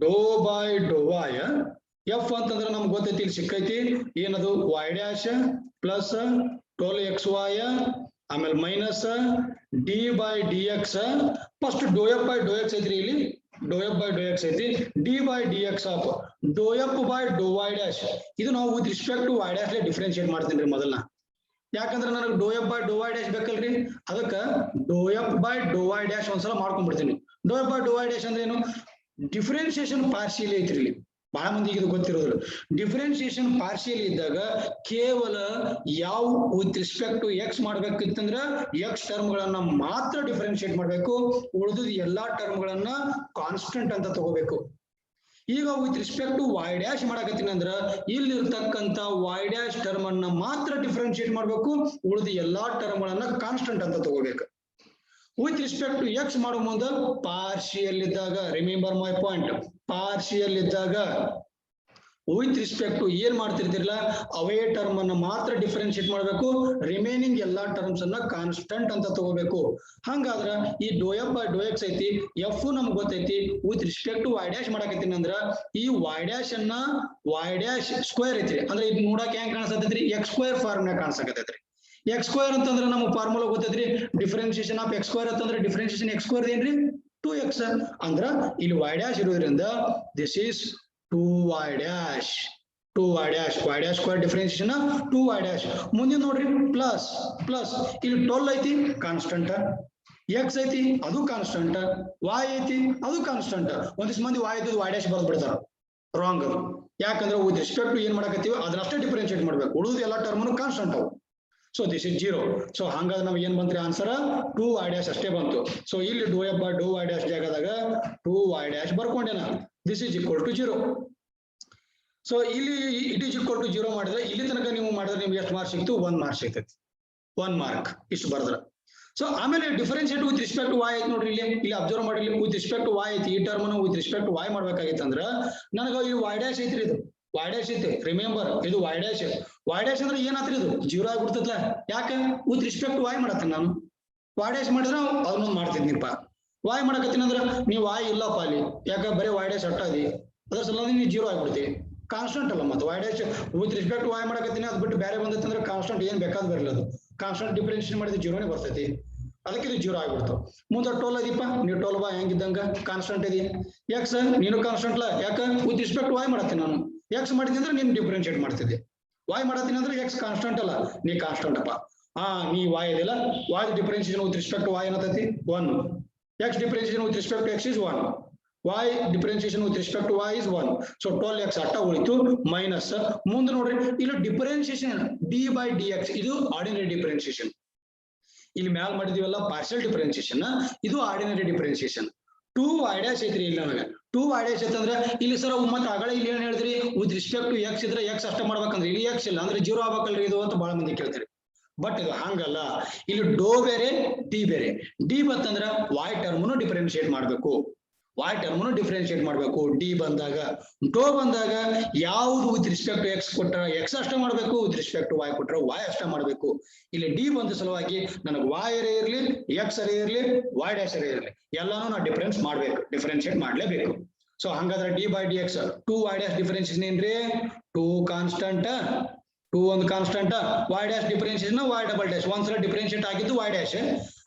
ಡೋ ಬೈ ಡೋ ವೈ. ಎಫ್ ಅಂತಂದ್ರೆ ನಮ್ಗೆ ಗೊತ್ತೈತಿ ಇಲ್ಲಿ ಸಿಕ್ಕೈತಿ ಏನದು? ವೈ ಡ್ಯಾಶ್ ಪ್ಲಸ್ 12xy ಆಮೇಲೆ minus D by D X. First ಡೋ ಎಫ್ ಬೈ ಡೋ ಎಕ್ಸ್ ಐತ್ರಿ. ಇಲ್ಲಿ ಡೋ ಎಫ್ ಬೈ ಡೋ ಎಕ್ಸ್ ಐತಿ. D by D X of ಡೋ F by Dow Y dash. ಇದು ನಾವು with respect to Y dash differentiate ಮಾಡ್ತೀನಿ ರೀ ಮೊದಲನ. ಯಾಕಂದ್ರೆ ನನಗೆ ಡೋ F by Dow Y dash ಬೇಕಲ್ರಿ. ಅದಕ್ಕ ಡೋ F by Dow Y dash ಒಂದ್ಸಲ ಮಾಡ್ಕೊಂಡ್ಬಿಡ್ತೀನಿ. ಡೋ F by Dow Y dash ಅಂದ್ರೆ ಏನು? ಡಿಫ್ರೆನ್ಸಿಯೇಷನ್ ಪಾರ್ಷಿಯಲ್ ಐತ್ರಿ. ಇಲ್ಲಿ ಬಹಳ ಮಂದಿಗೆ ಇದು ಗೊತ್ತಿರೋದಿಲ್ಲ. ಡಿಫ್ರೆನ್ಸಿಯೇಷನ್ ಪಾರ್ಷಿಯಲ್ ಇದ್ದಾಗ ಕೇವಲ ಯಾವ ವಿತ್ ರಿಸ್ಪೆಕ್ಟ್ ಟು ಎಕ್ಸ್ ಮಾಡ್ಬೇಕಿತ್ತಂದ್ರ ಎಕ್ಸ್ ಟರ್ಮ್ ಗಳನ್ನ ಮಾತ್ರ ಡಿಫ್ರೆನ್ಶಿಯೇಟ್ ಮಾಡ್ಬೇಕು. ಉಳಿದ ಎಲ್ಲಾ ಟರ್ಮ್ ಗಳನ್ನ ಕಾನ್ಸ್ಟೆಂಟ್ ಅಂತ ತಗೋಬೇಕು. ಈಗ with respect to Y dash ಮಾಡಕತ್ತೀನಿ ಅಂದ್ರ ಇಲ್ಲಿರ್ತಕ್ಕಂಥ ವೈ ಡ್ಯಾಶ್ ಟರ್ಮ್ ಅನ್ನ ಮಾತ್ರ ಡಿಫ್ರೆನ್ಶಿಯೇಟ್ ಮಾಡ್ಬೇಕು. ಉಳಿದ ಎಲ್ಲಾ ಟರ್ಮ್ ಗಳನ್ನ ಕಾನ್ಸ್ಟೆಂಟ್ ಅಂತ ತಗೋಬೇಕು. ವಿತ್ ರಿಸ್ಪೆಕ್ಟ್ ಟು ಎಕ್ಸ್ ಮಾಡೋ ಮುಂದ ಪಾರ್ಷಿಯಲ್ ಇದ್ದಾಗ, ರಿಮೆಂಬರ್ ಮೈ ಪಾಯಿಂಟ್, ಪಾರ್ಷಿಯಲ್ ಇದ್ದಾಗ ವಿತ್ ರಿಸ್ಪೆಕ್ಟ್ ಟು ಏನ್ ಮಾಡ್ತಿರ್ತಿರಲ್ಲ ಅವೇ ಟರ್ಮ್ ಅನ್ನ ಮಾತ್ರ ಡಿಫ್ರೆನ್ಶಿಯೇಟ್ ಮಾಡ್ಬೇಕು. ರಿಮೈನಿಂಗ್ ಎಲ್ಲಾ ಟರ್ಮ್ಸ್ ಅನ್ನ ಕಾನ್ಸ್ಟೆಂಟ್ ಅಂತ ತಗೋಬೇಕು. ಹಂಗಾದ್ರ ಈ ಡೋ ಎಫ್ ಬೈ ಡೋ ಎಕ್ಸ್ ಐತಿ, ಎಫ್ ನಮ್ಗೆ ಗೊತ್ತೈತಿ. With respect to Y dash ಮಾಡಕತ್ತೀನಿ ಅಂದ್ರ ಈ ವೈ ಡ್ಯಾಶ್ ಅನ್ನ ವೈ ಡ್ಯಾಶ್ ಸ್ಕ್ವೇರ್ ಐತ್ರಿ. ಅಂದ್ರೆ ಇದು ನೋಡಕ್ ಹೆಂಗ್ ಕಾಣಿಸತೈತ್ರಿ? ಎಕ್ಸ್ ಸ್ಕ್ವೇರ್ ಫಾರ್ಮ್ ನಾಗ ಕಾಣಿಸಕತೈತ್ರಿ. ಎಕ್ಸ್ ಸ್ಕ್ವೇರ್ ಅಂತಂದ್ರೆ ನಮ್ಮ ಫಾರ್ಮುಲಾ ಗೊತ್ತೈತ್ರಿ, ಡಿಫರೆನ್ಸಿಯೇಷನ್ ಆಫ್ ಎಕ್ಸ್ ಸ್ಕ್ವೇರ್ ಅಂತಂದ್ರೆ ಡಿಫರೆನ್ಸಿಯೇಷನ್ ಎಕ್ಸ್ ಸ್ಕ್ವೇರ್ ಏನ್ರಿ 2x ಅಂದ್ರ ಇಲ್ಲಿ y ಡ್ಯಾಶ್ ಇರೋದ್ರಿಂದ this is 2y dash y dash square differentiation 2y dash. ಮುಂದೆ ನೋಡ್ರಿ ಪ್ಲಸ್ ಪ್ಲಸ್ ಇಲ್ಲಿ 12 ಐತಿ ಕಾನ್ಸ್ಟಂಟ್, x ಐತಿ ಅದು ಕಾನ್ಸ್ಟಂಟ್, y ಐತಿ ಅದು ಕಾನ್ಸ್ಟಂಟ್. ಒಂದಿಷ್ಟು ಮಂದಿ y ಐತಿ y ಡ್ಯಾಶ್ ಬರ್ದ್ ಬಿಡ್ತಾರ, ರಾಂಗ್ ಅದು. ಯಾಕಂದ್ರೆ ವಿತ್ ರೆಸ್ಪೆಕ್ಟ್ ಟು ಏನ್ ಮಾಡಕತ್ತೀವಿ ಅದನ್ನಷ್ಟೇ ಡಿಫರೆನ್ಶಿಯೇಟ್ ಮಾಡ್ಬೇಕು, ಉಳಿದ ಎಲ್ಲ ಟರ್ಮ್ ಕಾನ್ಸ್ಟಂಟ್ ಅವು. So this is 0. ಸೊ ಹಂಗಾದ್ರೆ ನಮ್ಗೆ ಏನ್ ಬಂತ್ರಿ ಆನ್ಸರ್ 2y ಡ್ಯಾಶ್ ಅಷ್ಟೇ ಬಂತು. ಸೊ ಇಲ್ಲಿ ಡೂ y ಡ್ಯಾಶ್ ಜಾಗದಾಗ 2y ಡ್ಯಾಶ್ ಬರ್ಕೊಂಡೇನ, this is equal to 0. So ಇಲ್ಲಿ ಇಟ್ ಈಸ್ ಈಕ್ವಲ್ ಟು 0 ಮಾಡಿದ್ರೆ ಇಲ್ಲಿ ತನಕ ನೀವು ಮಾಡಿದ್ರೆ ನಿಮ್ಗೆ ಎಷ್ಟು ಮಾರ್ಕ್ ಸಿಕ್ತು, 1 ಮಾರ್ಕ್ ಸಿಗ್ತೈತಿ, 1 ಮಾರ್ಕ್ ಇಷ್ಟು ಬರ್ದ್ರ. ಸೊ ಆಮೇಲೆ differentiate with respect to y ಐತಿ ನೋಡ್ರಿ, ಇಲ್ಲಿ ಅಬ್ಸರ್ವ್ ಮಾಡಿ, ವಿತ್ ರಿಸ್ಪೆಕ್ಟ್ ಟು y ಐತಿ, ಈ term with respect to y ಮಾಡ್ಬೇಕಾಗಿತ್ತಂದ್ರ ನನಗ ಈ y ಡ್ಯಾಶ್ ಐತ್ರಿ, ಇದು y ಡ್ಯಾಶ್ ಐತಿ, ರಿಮೆಂಬರ್ ಇದು y ಡ್ಯಾಶ್. y ಡ್ಯಾಶ್ ಅಂದ್ರೆ ಏನಾತ್ರಿ, ಇದು 0 ಆಗ್ಬಿಡ್ತೈತ್ಲ. ಯಾಕೆ ವಿತ್ ರಿಸ್ಪೆಕ್ಟ್ ಟು y ಮಾಡತ್ತೀನಿ ನಾನು, y ಡ್ಯಾಶ್ ಮಾಡಿದ್ರೆ ಅದನ್ನೊಂದು ಮಾಡ್ತಿದ್ನಿಪ್ಪ. y ಮಾಡಕತ್ತೀನಿ ಅಂದ್ರೆ ನೀವು y ಇಲ್ಲಪ್ಪ ಅಲ್ಲಿ, ಯಾಕ ಬರೀ y ಡ್ಯಾಶ್ ಅಟ್ಟಾದಿ, ಅದ್ರ ಸಲುವಾಗಿ ನೀವು 0 ಆಗ್ಬಿಡ್ತೀವಿ, ಕಾನ್ಸ್ಟಂಟ್ ಅಲ್ಲ. ಮತ್ತೆ y dash with respect to y ಮಾಡಕತ್ತೀನಿ, ಅದ್ ಬಿಟ್ಟು ಬೇರೆ ಬಂದೈತಿ ಅಂದ್ರೆ ಕಾನ್ಸ್ಟಂಟ್ ಏನ್ ಬೇಕಾದ್ ಬರಲ್ಲ, ಅದು ಕಾನ್ಸ್ಟಂಟ್ ಡಿಫರೆನ್ಶಿಯೇಟ್ ಮಾಡಿದ್ರೆ 0ನೇ ಬರ್ತೈತಿ, ಅದಕ್ಕೆ ಇದು 0 ಆಗ್ಬಿಡ್ತು. ಮುಂದೆ 12 ಇದೀಪ, ನೀವು 12 ಬಾ ಹೆಂಗಿದ್ದಂಗ ಕಾನ್ಸ್ಟಂಟ್ ಇದೆ, ಎಕ್ಸ್ ನೀನು ಕಾನ್ಸ್ಟಂಟ್ ಲ, ಯಾಕ ವಿತ್ ರಿಸ್ಪೆಕ್ಟ್ y ಮಾಡತ್ತೀನಿ ನಾನು, ಎಕ್ಸ್ ಮಾಡಿದ್ನಿ ಅಂದ್ರೆ ನೀನ್ ಡಿಫರೆನ್ಶಿಯೇಟ್ ಮಾಡ್ತಿದ್ದೆ, y ಮಾಡತ್ತೀನಿ ಅಂದ್ರೆ ಎಕ್ಸ್ ಕಾನ್ಸ್ಟಂಟ್ ಅಲ್ಲ, ನೀ ಕಾನ್ಸ್ಟಂಟ್ ಅಪ್ಪ. ನೀ y ಇದೆಲ್ಲ, y differentiation with respect to y ಏನತೈತಿ 1, x differentiation with respect to x is 1, y differentiation with respect to y is 1. So 12x ಅಟ್ಟ ಉಳಿತು ಮೈನಸ್. ಮುಂದೆ ನೋಡ್ರಿ ಇಲ್ಲಿ ಡಿಫರೆನ್ಶಿಯೇಷನ್ d ಬೈ dx, ಇದು ಆರ್ಡಿನರಿ ಡಿಫರೆನ್ಶಿಯೇಷನ್. ಇಲ್ಲಿ ಮ್ಯಾಲ್ ಮಾಡಿದೀವಲ್ಲ ಪಾರ್ಷಿಯಲ್ ಡಿಫರೆನ್ಶಿಯೇಷನ್, ಇದು ಆರ್ಡಿನರಿ ಡಿಫರೆನ್ಶಿಯೇಷನ್. 2y ಡ್ಯಾಶ್ ಐತ್ರಿ ಇಲ್ಲಿ ನನಗೆ, 2y ಡ್ಯಾಶ್ ಐತಂದ್ರೆ ಇಲ್ಲಿ ಸರ್ ಮತ್ತೆ ಆಗಲೇ ಇಲ್ಲಿ ಏನ್ ಹೇಳಿದ್ರಿ, ವಿತ್ ರಿಸ್ಪೆಕ್ಟ್ ಟು x ಇದ್ರೆ x ಅಷ್ಟೇ ಮಾಡ್ಬೇಕಂದ್ರೆ ಇಲ್ಲಿ x ಇಲ್ಲ ಅಂದ್ರೆ 0 ಆಗ್ಬೇಕಲ್ರಿ ಇದು ಅಂತ ಬಹಳ ಮಂದಿ ಕೇಳ್ತಾರೆ. ಬಟ್ ಇದು ಹಂಗಲ್ಲ, ಇಲ್ಲಿ ಡೋ ಬೇರೆ ಡಿ ಬೇರೆ. ಡಿ ಬಂತಂದ್ರ y ಟರ್ಮ್ನು ಡಿಫರೆನ್ಶಿಯೇಟ್ ಮಾಡ್ಬೇಕು, y ಟರ್ಮ್ನು ಡಿಫರೆನ್ಶಿಯೇಟ್ ಮಾಡ್ಬೇಕು. ಡಿ ಬಂದಾಗ, ಡೋ ಬಂದಾಗ ಯಾವುದು ವಿತ್ ರಿಸ್ಪೆಕ್ಟ್ ಟು ಎಕ್ಸ್ ಕೊಟ್ರ ಎಕ್ಸ್ ಅಷ್ಟೇ ಮಾಡ್ಬೇಕು, ವಿತ್ ರಿಸ್ಪೆಕ್ಟ್ ಟು y ಕೊಟ್ರ y ಅಷ್ಟೇ ಮಾಡ್ಬೇಕು. ಇಲ್ಲಿ ಡಿ ಬಂದ ಸಲುವಾಗಿ ನನಗೆ y ಅರೇ ಇರ್ಲಿ, ಎಕ್ಸ್ ಅರೇ ಇರ್ಲಿ, y ಡ್ಯಾಶ್ ಅರೇ ಇರ್ಲಿ, ಎಲ್ಲಾನು ನಾ ಡಿಫರೆನ್ಸ್ ಮಾಡ್ಬೇಕು, ಡಿಫರೆನ್ಶಿಯೇಟ್ ಮಾಡ್ಲೇಬೇಕು. ಸೊ ಹಂಗಾದ್ರೆ D by D X 2y dash differentiation ಏನ್ರಿ, 2 ಕಾನ್ಸ್ಟಂಟ್, 2 ಒಂದು constant, y dash differentiation y double dash, ಒಂದ್ಸಲ ಡಿಫರೆನ್ಶಿಯೇಟ್ ಆಗಿದ್ದು y ಡ್ಯಾಶ್,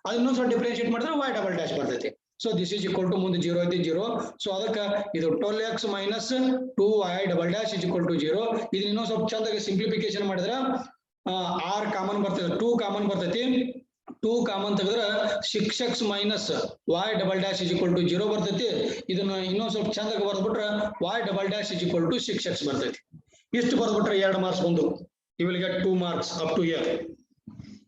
ಅದು ಇನ್ನೊಂದ್ಸಲ ಡಿಫರೆನ್ಶಿಯೇಟ್ ಮಾಡಿದ್ರೆ y ಡಬಲ್ ಡ್ಯಾಶ್ ಬರ್ತೈತಿ. So this is equal to ಮುಂದೆ 0 ಐತಿ 0. ಸೊ ಅದಕ್ಕೆ ಇದು 12x minus 2y double dash is equal to 0. ಇದನ್ನ ಇನ್ನೊಂದ್ ಸ್ವಲ್ಪ ಚಂದಾಗಿ ಸಿಂಪ್ಲಿಫಿಕೇಶನ್ ಮಾಡಿದ್ರೆ r ಕಾಮನ್ ಬರ್ತೈತಿ, 2 ಕಾಮನ್ ಬರ್ತೈತಿ, 2 ಕಾಮನ್ ತೆಗೆದ್ರೆ 6x minus y double dash is equal to 0 ಬರ್ತೈತಿ. ಇದನ್ನ ಇನ್ನೊಂದ್ ಸ್ವಲ್ಪ ಚಂದಾಗಿ ಬರ್ದ್ಬಿಟ್ರೆ y double dash is equal to 6x ಬರ್ತೈತಿ. ಇಷ್ಟು ಬರ್ದ್ಬಿಟ್ರೆ 2 ಮಾರ್ಕ್ಸ್ ಬಂದು, you will get 2 marks up to here.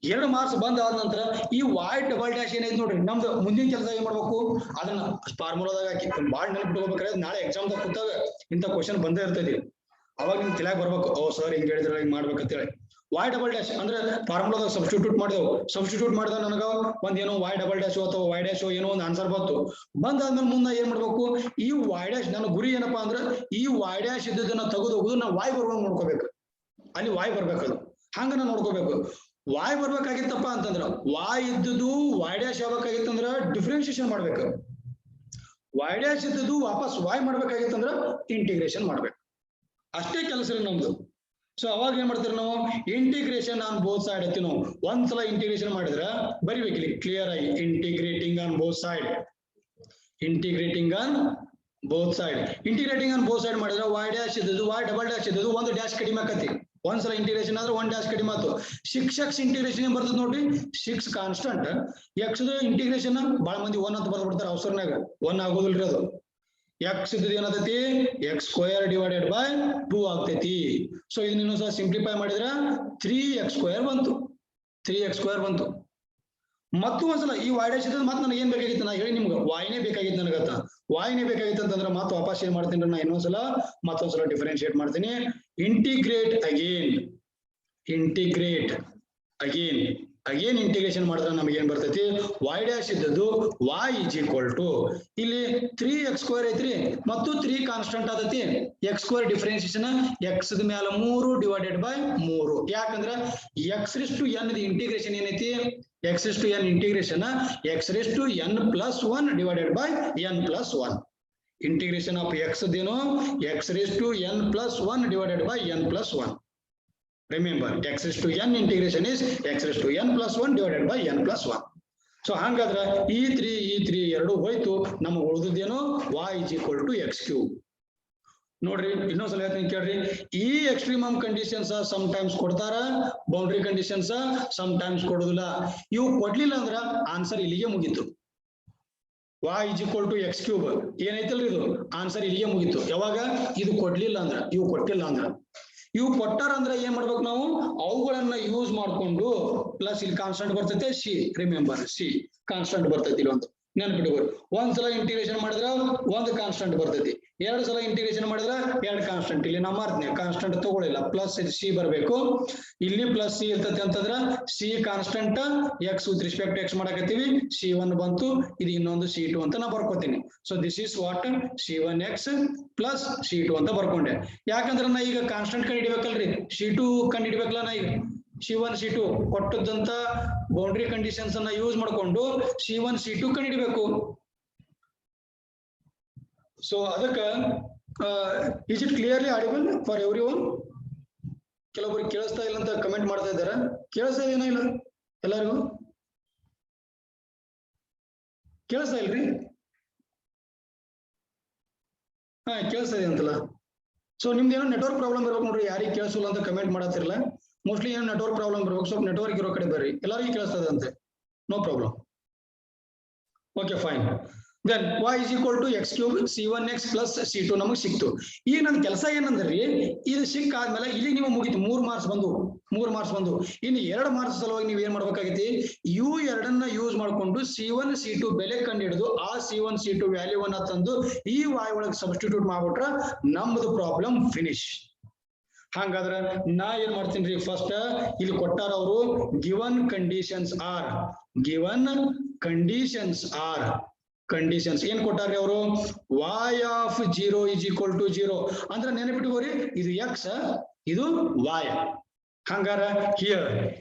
2 marks ಬಂದ ಆದ ನಂತರ ಈ y ಡಬಲ್ ಡ್ಯಾಶ್ ಏನೈತಿ ನೋಡ್ರಿ, ನಮ್ದು ಮುಂದಿನ ಕೆಲಸ ಏನ್ ಮಾಡ್ಬೇಕು, ಅದನ್ನ ಫಾರ್ಮುಲಾದಾಗ ಹಾಕಿ ಬಾಳ್ ನೆನಪಿಟ್ಕೋಬೇಕಾದ್ರೆ ನಾಳೆ ಎಕ್ಸಾಮ್ ದಾಗ ಕೂತಾಗ ಇಂಥ ಕ್ವಶನ್ ಬಂದೇ ಇರ್ತೈತಿ. ಅವಾಗ ನಿಮ್ಗೆ ತಿಳಿಯಾಗ ಬರ್ಬೇಕು, ಓ ಸರ್ ಹಿಂಗ್ ಹೇಳಿದ್ರೆ ಹಿಂಗ್ ಮಾಡ್ಬೇಕಂತೇಳಿ. y ಡಬಲ್ ಡ್ಯಾಶ್ ಅಂದ್ರೆ ಫಾರ್ಮುಲಾದಾಗ ಸಬ್ಸ್ಟಿಟ್ಯೂಟ್ ಮಾಡಿದೆವು, ಸಬ್ಸ್ಟಿಟ್ಯೂಟ್ ಮಾಡಿದಾಗ ನನಗ ಒಂದೇನೋ y ಡಬಲ್ ಡ್ಯಾಶ್ ಅಥವಾ y ಡ್ಯಾಶ್ ಏನೋ ಒಂದು ಆನ್ಸರ್ ಬಂತು. ಬಂದಾದ್ಮೇಲೆ ಮುಂದೆ ಏನ್ ಮಾಡ್ಬೇಕು, ಈ y ಡ್ಯಾಶ್ ನನ್ನ ಗುರಿ ಏನಪ್ಪಾ ಅಂದ್ರೆ ಈ y ಡ್ಯಾಶ್ ಇದ್ದದನ್ನ ತೆಗೆದು ಹೋಗುದು ನಾವು y ಬರ್ಬೇಕು ನೋಡ್ಕೋಬೇಕು, ಅಲ್ಲಿ y ಬರ್ಬೇಕದು, ಹಂಗ ನಾನು ನೋಡ್ಕೋಬೇಕು. y ಬರ್ಬೇಕಾಗಿತ್ತಪ್ಪ ಅಂತಂದ್ರ y ಇದ್ದುದು y ಡ್ಯಾಶ್ ಆಗ್ಬೇಕಾಗಿತ್ತಂದ್ರ ಡಿಫ್ರೆನ್ಶಿಯೇಷನ್ ಮಾಡ್ಬೇಕು, y ಡ್ಯಾಶ್ ಇದ್ದುದು ವಾಪಸ್ y ಮಾಡ್ಬೇಕಾಗಿತ್ತಂದ್ರ ಇಂಟಿಗ್ರೇಷನ್ ಮಾಡ್ಬೇಕು, ಅಷ್ಟೇ ಕೆಲಸ ರೀ ನಮ್ದು. ಸೊ ಅವಾಗ ಏನ್ ಮಾಡ್ತೀವಿ ನಾವು, ಇಂಟಿಗ್ರೇಷನ್ ಆನ್ ಬೋತ್ ಸೈಡ್ ಐತಿ. ನಾವು ಒಂದ್ಸಲ ಇಂಟಿಗ್ರೇಷನ್ ಮಾಡಿದ್ರೆ ಬರಿಬೇಕಿಲ್ಲಿ ಕ್ಲಿಯರ್ ಆಗಿ, integrating on both side, integrating on both side. Integrating on both side ಮಾಡಿದ್ರೆ y ಡ್ಯಾಶ್ ಇದ್ದದು y ಡಬಲ್ ಡ್ಯಾಶ್ ಇದ್ದದು ಒಂದು ಡ್ಯಾಶ್ ಕಡಿಮೆ ಆಕತಿ. ಒಂದ್ಸಲ ಇಂಟಿಗ್ರೇಷನ್ ಆದ್ರೆ 1 ಡ್ಯಾಶ್ ಕಡಿಮೆ ಆಯ್ತು. 6x ಇಂಟಿಗ್ರೇಷನ್ ಏನ್ ಬರ್ತದೆ ನೋಡ್ರಿ, 6 ಕಾನ್ಸ್ಟಂಟ್, x ಇಂಟಿಗ್ರೇಷನ್ ಬಹಳ ಮಂದಿ 1 ಅಂತ ಬರ್ದ್ಬಿಡ್ತಾರೆ ಅವಸರನಾಗ, 1 ಆಗೋದಿಲ್ರಿ ಅದು. x ಇದ್ದದ್ದು ಏನತೈತಿ, x ಸ್ಕ್ವೇರ್ ಡಿವೈಡೆಡ್ ಬೈ 2 ಆಗ್ತೈತಿ. ಸೊ ಇದನ್ನ ಇನ್ನೊಂದ್ಸಲ ಸಿಂಪ್ಲಿಫೈ ಮಾಡಿದ್ರೆ 3x ಸ್ಕ್ವೇರ್ ಬಂತು, 3x ಸ್ಕ್ವೇರ್ ಬಂತು. ಮತ್ತು ಒಂದ್ಸಲ ಈ y ಡ್ಯಾಶ್ ಇದ್ದದ್ದು ಮತ್ತೆ ನನಗೆ ಏನ್ ಬೇಕಾಗಿತ್ತು, ನಾ ಹೇಳಿ ನಿಮ್ಗೆ y ನೇ ಬೇಕಾಗಿತ್ತು ನನಗತ್ತ, y ನೇ ಬೇಕಾಗಿತ್ತು ಅಂತಂದ್ರೆ ಮತ್ತೆ ವಾಪಸ್ ಏನ್ ಮಾಡ್ತೀನಿ, ನಾ ಇನ್ನೊಂದ್ಸಲ ಮತ್ತೊಂದ್ಸಲ ಡಿಫರೆನ್ಶಿಯೇಟ್ ಮಾಡ್ತೀನಿ. Integrate again, integrate again, again integration ಮಾಡಿದ್ರೆ ನಮಗೆ ಏನ್ ಬರ್ತೈತಿ, y ಡ್ಯಾಶ್ ಇದ್ದದ್ದು y ಇಸ್ ಈಕ್ವಲ್ ಟು ಇಲ್ಲಿ 3x ಸ್ಕ್ವೇರ್ ಐತ್ರಿ ಮತ್ತು 3 ಕಾನ್ಸ್ಟಂಟ್ ಆದತಿ, x ಸ್ಕ್ವೇರ್ ಡಿಫರೆನ್ಸಿಯೇಷನ್ x ದ ಮೇಲೆ 3 ಡಿವೈಡೆಡ್ ಬೈ 3. ಯಾಕಂದ್ರೆ x raise to n integration ಏನೈತಿ, x raise to n integration x raise to n plus 1 divided by n plus 1. Integration of x ದೇನು x raise to n plus 1 divided by n plus 1. Remember, x raised to n integration is x raised to n plus 1 divided by n plus 1. So ಹಂಗಾದ್ರೆ e3 ಎರಡು ಹೋಯ್ತು, ನಮಗೆ ಉಳಿದಿದ್ದೇನು y is equal to x cube. ನೋಡ್ರಿ ಇನ್ನೊಂದ್ಸಲ ಹೇಳ್ತೀನಿ ಕೇಳ್ರಿ, ಈ extremum conditions sometimes ಕೊಡ್ತಾರ, ಬೌಂಡ್ರಿ ಕಂಡೀಷನ್ಸ್ ಸಮ್ಟೈಮ್ಸ್ ಕೊಡುದಿಲ್ಲ. ಇವು ಕೊಡ್ಲಿಲ್ಲ ಅಂದ್ರ ಆನ್ಸರ್ ಇಲ್ಲಿಗೆ ಮುಗೀತು. y is equal to x cube ಏನೈತಲ್ರಿ ಇದು ಆನ್ಸರ್ ಇಲ್ಲಿಗೆ ಮುಗೀತು. ಯಾವಾಗ ಇದು ಕೊಡ್ಲಿಲ್ಲ ಅಂದ್ರ, ಇವು ಕೊಟ್ಟಿಲ್ಲ ಅಂದ್ರ. ಇವು ಕೊಟ್ಟಾರ ಅಂದ್ರೆ ಏನ್ ಮಾಡ್ಬೇಕು ನಾವು, ಅವುಗಳನ್ನ ಯೂಸ್ ಮಾಡ್ಕೊಂಡು ಪ್ಲಸ್ ಇಲ್ಲಿ ಕಾನ್ಸ್ಟೆಂಟ್ ಬರ್ತೈತೆ ಸಿ, ರಿಮೆಂಬರ್ ಸಿ ಕಾನ್ಸ್ಟೆಂಟ್ ಬರ್ತೈತಿ ಇಲ್ಲಿ ಒಂದು ನೆನ್ಪಿಟ್ಕೋರಿ. ಒಂದ್ಸಲ ಇಂಟಿಗ್ರೇಷನ್ ಮಾಡಿದ್ರ ಒಂದು ಕಾನ್ಸ್ಟೆಂಟ್ ಬರ್ತೈತಿ, ಎರಡು ಸಲ ಇಂಟಿಗ್ರೇಷನ್ ಮಾಡಿದ್ರ ಎರಡು ಕಾನ್ಸ್ಟೆಂಟ್. ಇಲ್ಲಿ ನಾ ಮಾಡ್ತೀನಿ ಕಾನ್ಸ್ಟೆಂಟ್ ತಗೊಳ್ಳಿಲ್ಲ, ಪ್ಲಸ್ ಸಿ ಬರಬೇಕು. ಇಲ್ಲಿ ಪ್ಲಸ್ ಸಿ ಇರ್ತೈತಿ ಅಂತಂದ್ರ C constant X with respect X ಮಾಡಕತ್ತೀವಿ, C1 ಬಂತು, ಇದು ಇನ್ನೊಂದು C2 ಅಂತ ನಾ ಬರ್ಕೋತೀನಿ. So this is what C1x plus C2 ಅಂತ ಬರ್ಕೊಂಡೆ. ಯಾಕಂದ್ರೆ ನಾ ಈಗ ಕಾನ್ಸ್ಟೆಂಟ್ ಕಂಡು ಹಿಡಿಬೇಕಲ್ರಿ, C2 ಕಂಡು ಹಿಡಿಬೇಕಲ್ಲ. ನಾ ಈಗ C1 C2 ಕೊಟ್ಟದಂತ ಬೌಂಡ್ರಿ ಕಂಡೀಷನ್ಸ್ ಅನ್ನ ಯೂಸ್ ಮಾಡ್ಕೊಂಡು C1 C2 ಕಂಡು ಹಿಡಿಬೇಕು. ಸೊ ಅದಕ್ಕ is it clearly audible for every one? ಕೆಲವೊಬ್ಬರಿಗೆ ಕೇಳಿಸ್ತಾ ಇಲ್ಲ ಅಂತ ಕಮೆಂಟ್ ಮಾಡ್ತಾ ಇದ್ದಾರೆ. ಕೇಳಿಸ್ತಾ ಇದೆಯಾ ಇಲ್ಲ ಎಲ್ಲರಿಗೂ? ಕೇಳಿಸ್ತಾ ಇಲ್ರಿ? ಹಾ ಕೇಳಿಸ್ತಾ ಇದೆ ಅಂತಲ್ಲ. ಸೊ ನಿಮ್ದು ಏನೋ ನೆಟ್ವರ್ಕ್ ಪ್ರಾಬ್ಲಮ್ ಇರ್ಬೇಕು ನೋಡ್ರಿ, ಯಾರಿಗೆ ಕೇಳಿಸಲ್ಲ ಅಂತ ಕಮೆಂಟ್ ಮಾಡತ್ತಿರಲ್ಲ. ಮೋಸ್ಟ್ಲಿ ಏನೋ ನೆಟ್ವರ್ಕ್ ಪ್ರಾಬ್ಲಮ್ ಇರ್ಬೇಕು. ಸ್ವಲ್ಪ ನೆಟ್ವರ್ಕ್ ಇರೋ ಕಡೆ ಬರ್ರಿ, ಎಲ್ಲರಿಗೂ ಕೇಳಿಸ್ತದೆ ಅಂತೆ, no problem. Okay fine. Then y is equal to x cube C1x plus C2 ನಮಗೆ ಸಿಕ್ತು. ಈಗ ನನ್ನ ಕೆಲಸ ಏನಂದ್ರಿ, ಇದು ಸಿಕ್ಕಾದ್ಮೇಲೆ ಇಲ್ಲಿ ನೀವು ಮುಗಿತು, 3 ಮಾರ್ಕ್ಸ್ ಬಂದು ಇನ್ನು 2 ಮಾರ್ಕ್ಸ್ ಸಲುವಾಗಿ ನೀವು ಏನ್ ಮಾಡ್ಬೇಕಾಗೈತಿ, ಇವು ಎರಡನ್ನ ಯೂಸ್ ಮಾಡ್ಕೊಂಡು C1 C2 ಬೆಲೆ ಕಂಡು ಹಿಡಿದು ಆ C1 C2 ವ್ಯಾಲ್ಯೂವನ್ನ ತಂದು ಈ y ಒಳಗೆ ಸಬ್ಸ್ಟಿಟ್ಯೂಟ್ ಮಾಡ್ಬಿಟ್ರ ನಮ್ದು ಪ್ರಾಬ್ಲಮ್ ಫಿನಿಶ್. ಹಾಗಾದ್ರೆ ನಾ ಏನ್ ಮಾಡ್ತೀನಿ ರೀ, ಫಸ್ಟ್ ಇಲ್ಲಿ ಕೊಟ್ಟಾರ ಅವರು ಗಿವನ್ ಕಂಡೀಷನ್ಸ್ ಏನ್ ಕೊಟ್ಟಾರ್ರಿ ಅವರು, y of 0 is equal to 0 ಅಂದ್ರೆ ನೆನಪಿಟ್ಕೋರಿ, ಇದು x ಇದು y. ಹಂಗಾರ here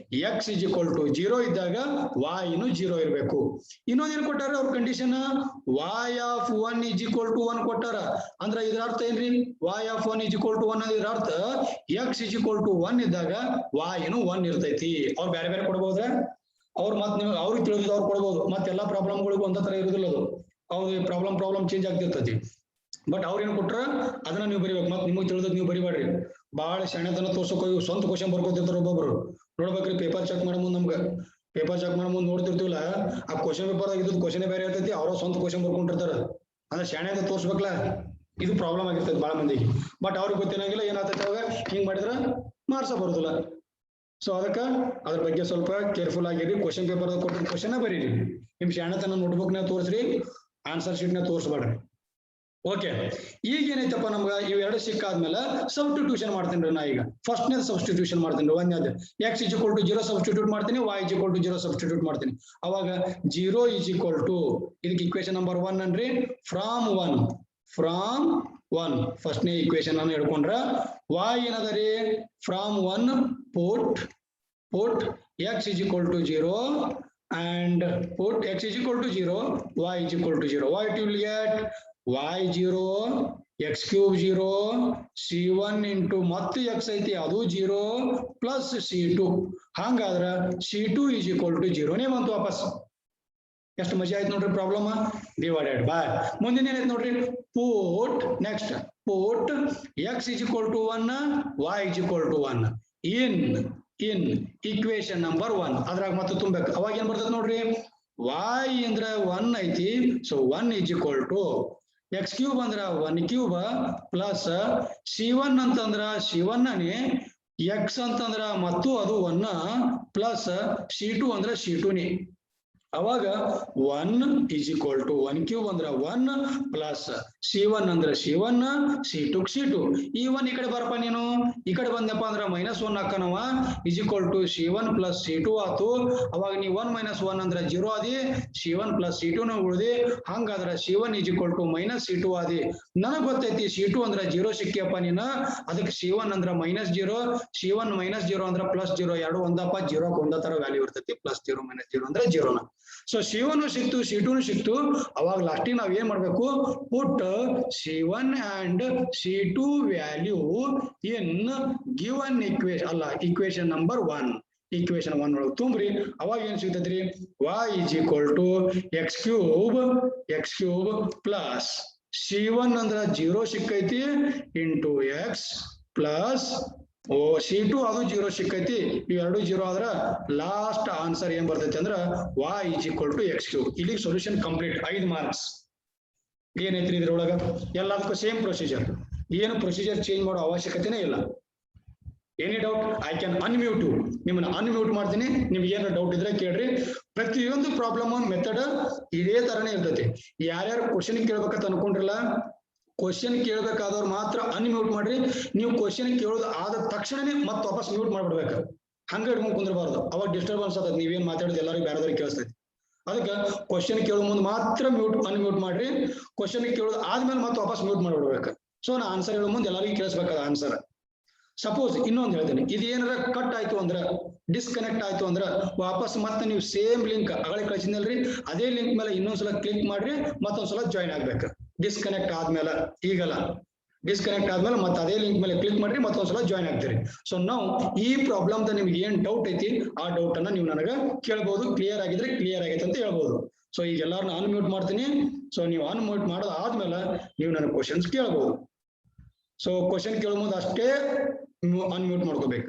x is equal to 0 ಇದ್ದಾಗ y ನು 0 ಇರಬೇಕು. ಇನ್ನೊಂದೇನು ಕೊಟ್ಟಾರ ಅವ್ರ condition, y of 1 is equal to 1 ಕೊಟ್ಟಾರ. ಅಂದ್ರೆ ಇದ್ರ ಅರ್ಥ ಏನ್ರಿ, y of 1 is equal to 1 ಇದ್ರ ಅರ್ಥ x is equal to 1 ಇದ್ದಾಗ y ನು 1 ಇರ್ತೈತಿ. ಅವ್ರು ಬೇರೆ ಬೇರೆ ಕೊಡ್ಬೋದ್ರ, ಅವ್ರು ಮತ್ತೆ ನೀವು ಅವ್ರಿಗೆ ತಿಳಿದ ಅವ್ರು ಕೊಡ್ಬೋದು. ಮತ್ತೆ ಎಲ್ಲಾ ಪ್ರಾಬ್ಲಮ್ಗಳಿಗೂ ಒಂದ ತರ ಇರುದಿಲ್ಲ, ಅದು ಅವ್ರಿಗೆ ಪ್ರಾಬ್ಲಮ್ ಚೇಂಜ್ ಆಗ್ತಿರ್ತೈತಿ. ಬಟ್ ಅವ್ರ ಏನ್ ಕೊಟ್ರ ಅದನ್ನ ನೀವು ಬರಿಬೇಕು, ಮತ್ತೆ ನಿಮಗೆ ತಿಳಿದ್ ನೀವು ಬರಿಬೇಡ್ರಿ. ಬಹಳ ಶಾಣೆತನ ತೋರ್ಸಕ್ ಹೋಗಿ ಸ್ವಂತ ಕ್ವಶನ್ ಬರ್ಕೋತಿರ್ತಾರ ಒಬ್ಬೊಬ್ರು. ನೋಡ್ಬೇಕ್ರಿ, ಪೇಪರ್ ಚೆಕ್ ಮಾಡೋ ಮುಂದ್ ನಮ್ಗೆ ಪೇಪರ್ ಚೆಕ್ ಮಾಡೋ ಮುಂದ್ ನೋಡ್ತಿರ್ತೀವಲ್ಲ, ಆ ಕ್ವಶನ್ ಪೇಪರ್ ಆಗಿದ್ದು ಕ್ವಶನ್ ಬೇರೆ ಇರ್ತೈತಿ, ಅವ್ರ ಸ್ವಂತ ಕ್ವಶನ್ ಬರ್ಕೊಂಡಿರ್ತಾರ. ಅಂದ್ರೆ ಶಾಣೆ ಅಂತ ತೋರ್ಸ್ಬೇಕಲ್ಲ, ಇದು ಪ್ರಾಬ್ಲಮ್ ಆಗಿರ್ತೈತಿ ಬಹಳ ಮಂದಿಗೆ. ಬಟ್ ಅವ್ರಿಗೆ ಗೊತ್ತಿರಂಗಿಲ್ಲ, ಏನಾಗ್ತೈತಿ ಅವಾಗ ಹಿಂಗ್ ಮಾಡಿದ್ರ ಮಾರ್ಕ್ಸ್ ಬರೋದಿಲ್ಲ. ಸೊ ಅದಕ್ಕ ಅದ್ರ ಬಗ್ಗೆ ಸ್ವಲ್ಪ ಕೇರ್ಫುಲ್ ಆಗಿರಿ. ಕ್ವಶನ್ ಪೇಪರ್ ಕೊಟ್ಟಿದ್ದ ಕ್ವಶನ್ ಬರೀರಿ, ನಿಮ್ ಶಾಣೆತನ ನೋಟ್ಬುಕ್ ನ ತೋರಿಸ್ರಿ, ಆನ್ಸರ್ ಶೀಟ್ ನ ತೋರಿಸ್ಬೇಡ್ರಿ. ಓಕೆ, ಈಗ ಏನೈತಪ್ಪ ನಮ್ಗ ಇವೆರಡು ಸಿಕ್ಕಾದ್ಮೇಲೆ ಸಬ್ಸ್ಟಿಟ್ಯೂಷನ್ ಮಾಡ್ತೀನಿ ನಾ. ಈಗ ಫಸ್ಟ್ನೇ ಸಬ್ಸ್ಟಿಟ್ಯೂಷನ್ ಮಾಡ್ತೀನಿ, ಒಂದೇ x is equal to 0 substitute ಮಾಡ್ತೀನಿ, y is equal to 0 substitute ಮಾಡ್ತೀನಿ. ಅವಾಗ 0 is equal to ಇದಕ್ಕೆ ಇಕ್ವೇಶನ್ ನಂಬರ್ 1 ಅನ್ರಿ, ಫ್ರಾಮ್ 1 ಫಸ್ಟ್ನೇ ಇಕ್ವೇಶನ್ ಅನ್ನು ಹಿಡ್ಕೊಂಡ್ರ y ಏನದರಿ, from 1 put x is equal to 0 and put x is equal to 0, y is equal to 0. What you will get, y 0, x cube 0, C1 into ಮತ್ತೆ x ಐತಿ ಅದು 0 plus C2. ಹಂಗಾದ್ರ C2 is equal to 0 ನೇ ಬಂತು ವಾಪಸ್. ಎಷ್ಟು ಮಜಾ ಆಯ್ತು ನೋಡ್ರಿ ಪ್ರಾಬ್ಲಮ್, ಡಿವೈಡೆಡ್ ಬೈ ಮುಂದಿನ ಏನೈತೆ ನೋಡ್ರಿ, put x is equal to 1, y is equal to 1 in equation number 1. ಅದ್ರಾಗ ಮತ್ತೆ ತುಂಬಬೇಕು. ಅವಾಗ ಏನ್ ಬರ್ತದೆ ನೋಡ್ರಿ, y ಅಂದ್ರೆ 1 ಐತಿ, so 1 is equal to x cube ಅಂದ್ರ 1 cube ಪ್ಲಸ್ C1 ಅಂತಂದ್ರ C1 ನೇ, x ಅಂತಂದ್ರ ಮತ್ತು ಅದು 1 ಪ್ಲಸ್ C2 ಅಂದ್ರ C2 ನೇ. ಅವಾಗ 1 is equal to 1 cube ಅಂದ್ರ 1 ಪ್ಲಸ್ C1 ಅಂದ್ರ C1, C2 C2. ಈ 1 ಈ ಕಡೆ ಬರಪ್ಪ, ನೀನು ಈ ಕಡೆ ಬಂದಪ್ಪ ಅಂದ್ರ -1 ಹಾಕನವ is equal to C1 plus C2 ಆತು. ಅವಾಗ ನೀ 1 - 1 ಅಂದ್ರ 0 ಆದಿ, C1 plus C2 ನ ಉಳಿದಿ. ಹಂಗಾದ್ರ C1 is equal to -C2 ಆದಿ. ನನಗ್ ಗೊತ್ತೈತಿ C2 ಅಂದ್ರ 0 ಸಿಕ್ಕಿಯಪ್ಪ ನೀನ, ಅದಕ್ಕೆ C1 ಅಂದ್ರ -0, C1 -0 ಅಂದ್ರ +0, ಎರಡು ಒಂದಪ್ಪ, 0 ಒಂದ ತರ ವ್ಯಾಲ್ಯೂ ಇರ್ತೈತಿ. +0 - 0 ಅಂದ್ರ 0ನ. ಸೊ C1 ಸಿಕ್ತು, C2 ಸಿಕ್ತು. ಅವಾಗ ಲಾಸ್ಟಿಗೆ ನಾವ್ ಏನ್ ಮಾಡ್ಬೇಕು, ಪುಟ್ C1 and C2 value in given equation ಅಲ್ಲ ಇಕ್ವೇಶನ್ ನಂಬರ್ 1. ಇಕ್ವೇಶನ್ 1 ಒಳಗೆ ತುಂಬ್ರಿ. ಅವಾಗ ಏನ್ ಸಿಗ್ತೈತ್ರಿ, y is equal to x cube plus C1 ಅಂದ್ರ 0 ಸಿಕ್ಕೈತಿ ಇಂಟು x ಪ್ಲಸ್ C2 ಅದು 0 ಸಿಕ್ಕೈತಿ. ಇವೆರಡು 0 ಆದ್ರ ಲಾಸ್ಟ್ ಆನ್ಸರ್ ಏನ್ ಬರ್ತೈತಿ ಅಂದ್ರ y is equal to x cube. ಇಲ್ಲಿ ಸೊಲ್ಯೂಷನ್ ಕಂಪ್ಲೀಟ್. 5 ಮಾರ್ಕ್ಸ್. ಏನೈತ್ರಿ ಇದ್ರೊಳಗ ಎಲ್ಲದಕ್ಕೂ ಸೇಮ್ ಪ್ರೊಸೀಜರ್. ಏನು ಪ್ರೊಸೀಜರ್ ಚೇಂಜ್ ಮಾಡೋ ಅವಶ್ಯಕತೆನೇ ಇಲ್ಲ. Any doubt I can unmute you. ನಿಮ್ಮನ್ನ ಅನ್ಮ್ಯೂಟ್ ಮಾಡ್ತೀನಿ. ನಿಮ್ಗೆ ಏನಾರ ಡೌಟ್ ಇದ್ರೆ ಕೇಳ್ರಿ. ಪ್ರತಿಯೊಂದು ಪ್ರಾಬ್ಲಮ್ ಮೆಥಡ್ ಇದೇ ತರನೇ ಇರ್ತೈತಿ. ಯಾರ್ಯಾರು ಕ್ವಶನ್ ಕೇಳ್ಬೇಕಂತ ಅನ್ಕೊಂಡ್ರಲ್ಲ, ಕ್ವಶನ್ ಕೇಳ್ಬೇಕಾದವ್ರು ಮಾತ್ರ ಅನ್ಮ್ಯೂಟ್ ಮಾಡ್ರಿ. ನೀವು ಕ್ವಶನ್ ಕೇಳೋದು ಆದ ತಕ್ಷಣನೇ ಮತ್ತೆ ವಾಪಸ್ ಮ್ಯೂಟ್ ಮಾಡ್ಬಿಡ್ಬೇಕು. ಹಂಗ ಇಟ್ಕೊಂಡ್ ಕುಂದ್ರಬಾರ್ದು. ಅವಾಗ ಡಿಸ್ಟರ್ಬೆನ್ಸ್ ಆಗ್ತದೆ. ನೀವೇನ್ ಮಾತಾಡೋದು ಎಲ್ಲರಿಗೂ ಬೇರೆದವ್ರಿಗೆ ಕೇಳಿಸ್ತೈತಿ. ಅದಕ್ಕೆ ಕ್ವಶನ್ ಕೇಳೋ ಮುಂದೆ ಮಾತ್ರ ಅನ್ಮ್ಯೂಟ್ ಮಾಡ್ರಿ. ಕ್ವಶನ್ ಕೇಳೋದು ಆದ್ಮೇಲೆ ಮತ್ತೆ ವಾಪಸ್ ಮ್ಯೂಟ್ ಮಾಡ್ಬಿಡ್ಬೇಕು. ಸೊ ನಾ ಆನ್ಸರ್ ಹೇಳೋ ಮುಂದೆ ಎಲ್ಲರಿಗೂ ಕೇಳಿಸ್ಬೇಕಾದ ಆನ್ಸರ್. ಸಪೋಸ್ ಇನ್ನೊಂದು ಹೇಳ್ತೀನಿ, ಇದು ಏನಾರ ಕಟ್ ಆಯ್ತು ಅಂದ್ರ, ಡಿಸ್ಕನೆಕ್ಟ್ ಆಯ್ತು ಅಂದ್ರ ವಾಪಸ್ ಮತ್ತೆ ನೀವು ಸೇಮ್ ಲಿಂಕ್ ಅಗಳೇ ಕಳಿಸಿದ್ನಲ್ರಿ ಅದೇ ಲಿಂಕ್ ಮೇಲೆ ಇನ್ನೊಂದ್ಸಲ ಕ್ಲಿಕ್ ಮಾಡ್ರಿ, ಮತ್ತೊಂದ್ಸಲ ಜಾಯಿನ್ ಆಗ್ಬೇಕು. ಡಿಸ್ಕನೆಕ್ಟ್ ಆದ್ಮೇಲೆ, ಈಗಲ್ಲ, ಡಿಸ್ಕನೆಕ್ಟ್ ಆದ್ಮೇಲೆ ಮತ್ತೆ ಅದೇ ಲಿಂಕ್ ಮೇಲೆ ಕ್ಲಿಕ್ ಮಾಡ್ರಿ, ಮತ್ತೊಂದ್ಸಲ ಜಾಯಿನ್ ಆಗ್ತೀರಿ. ಸೊ ನಾವು ಈ ಪ್ರಾಬ್ಲಮ್ ನಿಮ್ಗೆ ಏನ್ ಡೌಟ್ ಐತಿ ಆ ಡೌಟ್ ಅನ್ನ ನೀವು ನನಗೆ ಕೇಳ್ಬಹುದು. ಕ್ಲಿಯರ್ ಆಗಿದ್ರೆ ಕ್ಲಿಯರ್ ಆಗೈತೆ ಅಂತ ಹೇಳ್ಬಹುದು. ಸೊ ಈಗ ಎಲ್ಲಾರನ್ನ ಅನ್ಮ್ಯೂಟ್ ಮಾಡ್ತೀನಿ. ಸೊ ನೀವು ಅನ್ಮ್ಯೂಟ್ ಮಾಡೋದು ಆದ್ಮೇಲೆ ನೀವು ನನಗೆ ಕ್ವಶನ್ಸ್ ಕೇಳಬಹುದು. ಸೊ ಕ್ವಶನ್ ಕೇಳೋ ಮುಂದೆ ಅಷ್ಟೇ ಅನ್ಮ್ಯೂಟ್ ಮಾಡ್ಕೋಬೇಕು.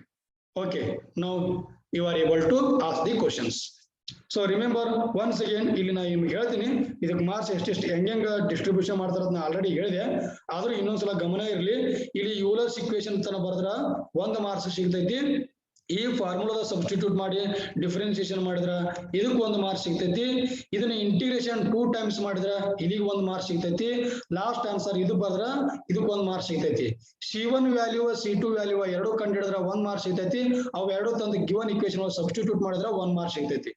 ಓಕೆ, ನಾವು you are able to ask the questions. So remember once again, ಇಲ್ಲಿ ನಾ ನಿಮ್ಗೆ ಹೇಳ್ತೀನಿ ಇದಕ್ಕೆ ಮಾರ್ಕ್ಸ್ ಎಷ್ಟೆಷ್ಟು ಹೆಂಗ ಡಿಸ್ಟ್ರಿಬ್ಯೂಷನ್ ಮಾಡ್ತಾರ ನಾ ಆಲ್ರೆಡಿ ಹೇಳಿದೆ. ಆದ್ರೂ ಇನ್ನೊಂದ್ಸಲ ಗಮನ ಇರಲಿ. ಇಲ್ಲಿ ಯೂಲರ್ಸ್ ಇಕ್ವೇಶನ್ ತನ ಬರೆದ್ರ 1 ಮಾರ್ಕ್ಸ್ ಸಿಗ್ತೈತಿ. ಈ ಫಾರ್ಮುಲಾದ ಸಬ್ಸ್ಟಿಟ್ಯೂಟ್ ಮಾಡಿ ಡಿಫ್ರೆನ್ಸಿಯೇಷನ್ ಮಾಡಿದ್ರ ಇದಕ್ಕೆ 1 ಮಾರ್ಕ್ಸ್ ಸಿಗ್ತೈತಿ. ಇದನ್ನ ಇಂಟಿಗ್ರೇಷನ್ 2 ಟೈಮ್ಸ್ ಮಾಡಿದ್ರ ಇಲ್ಲಿಗೆ 1 ಮಾರ್ಕ್ಸ್ ಸಿಗ್ತೈತಿ. ಲಾಸ್ಟ್ ಆನ್ಸರ್ ಇದು ಬರೆದ್ರ ಇದಕ್ಕೆ 1 ಮಾರ್ಕ್ಸ್ ಸಿಗ್ತೈತಿ. C1 ವ್ಯಾಲ್ಯೂ C2 ವ್ಯಾಲ್ಯೂ ಎರಡು ಕಂಡಿಡಿದ್ರ 1 ಮಾರ್ಕ್ಸ್ ಸಿಗ್ತೈತಿ. ಅವು ಎರಡು ತಂದು ಗಿವನ್ ಇಕ್ವೇಶನ್ ಸಬ್ಸ್ಟಿಟ್ಯೂಟ್ ಮಾಡಿದ್ರ 1 ಮಾರ್ಕ್ಸ್ ಸಿಗ್ತೈತಿ.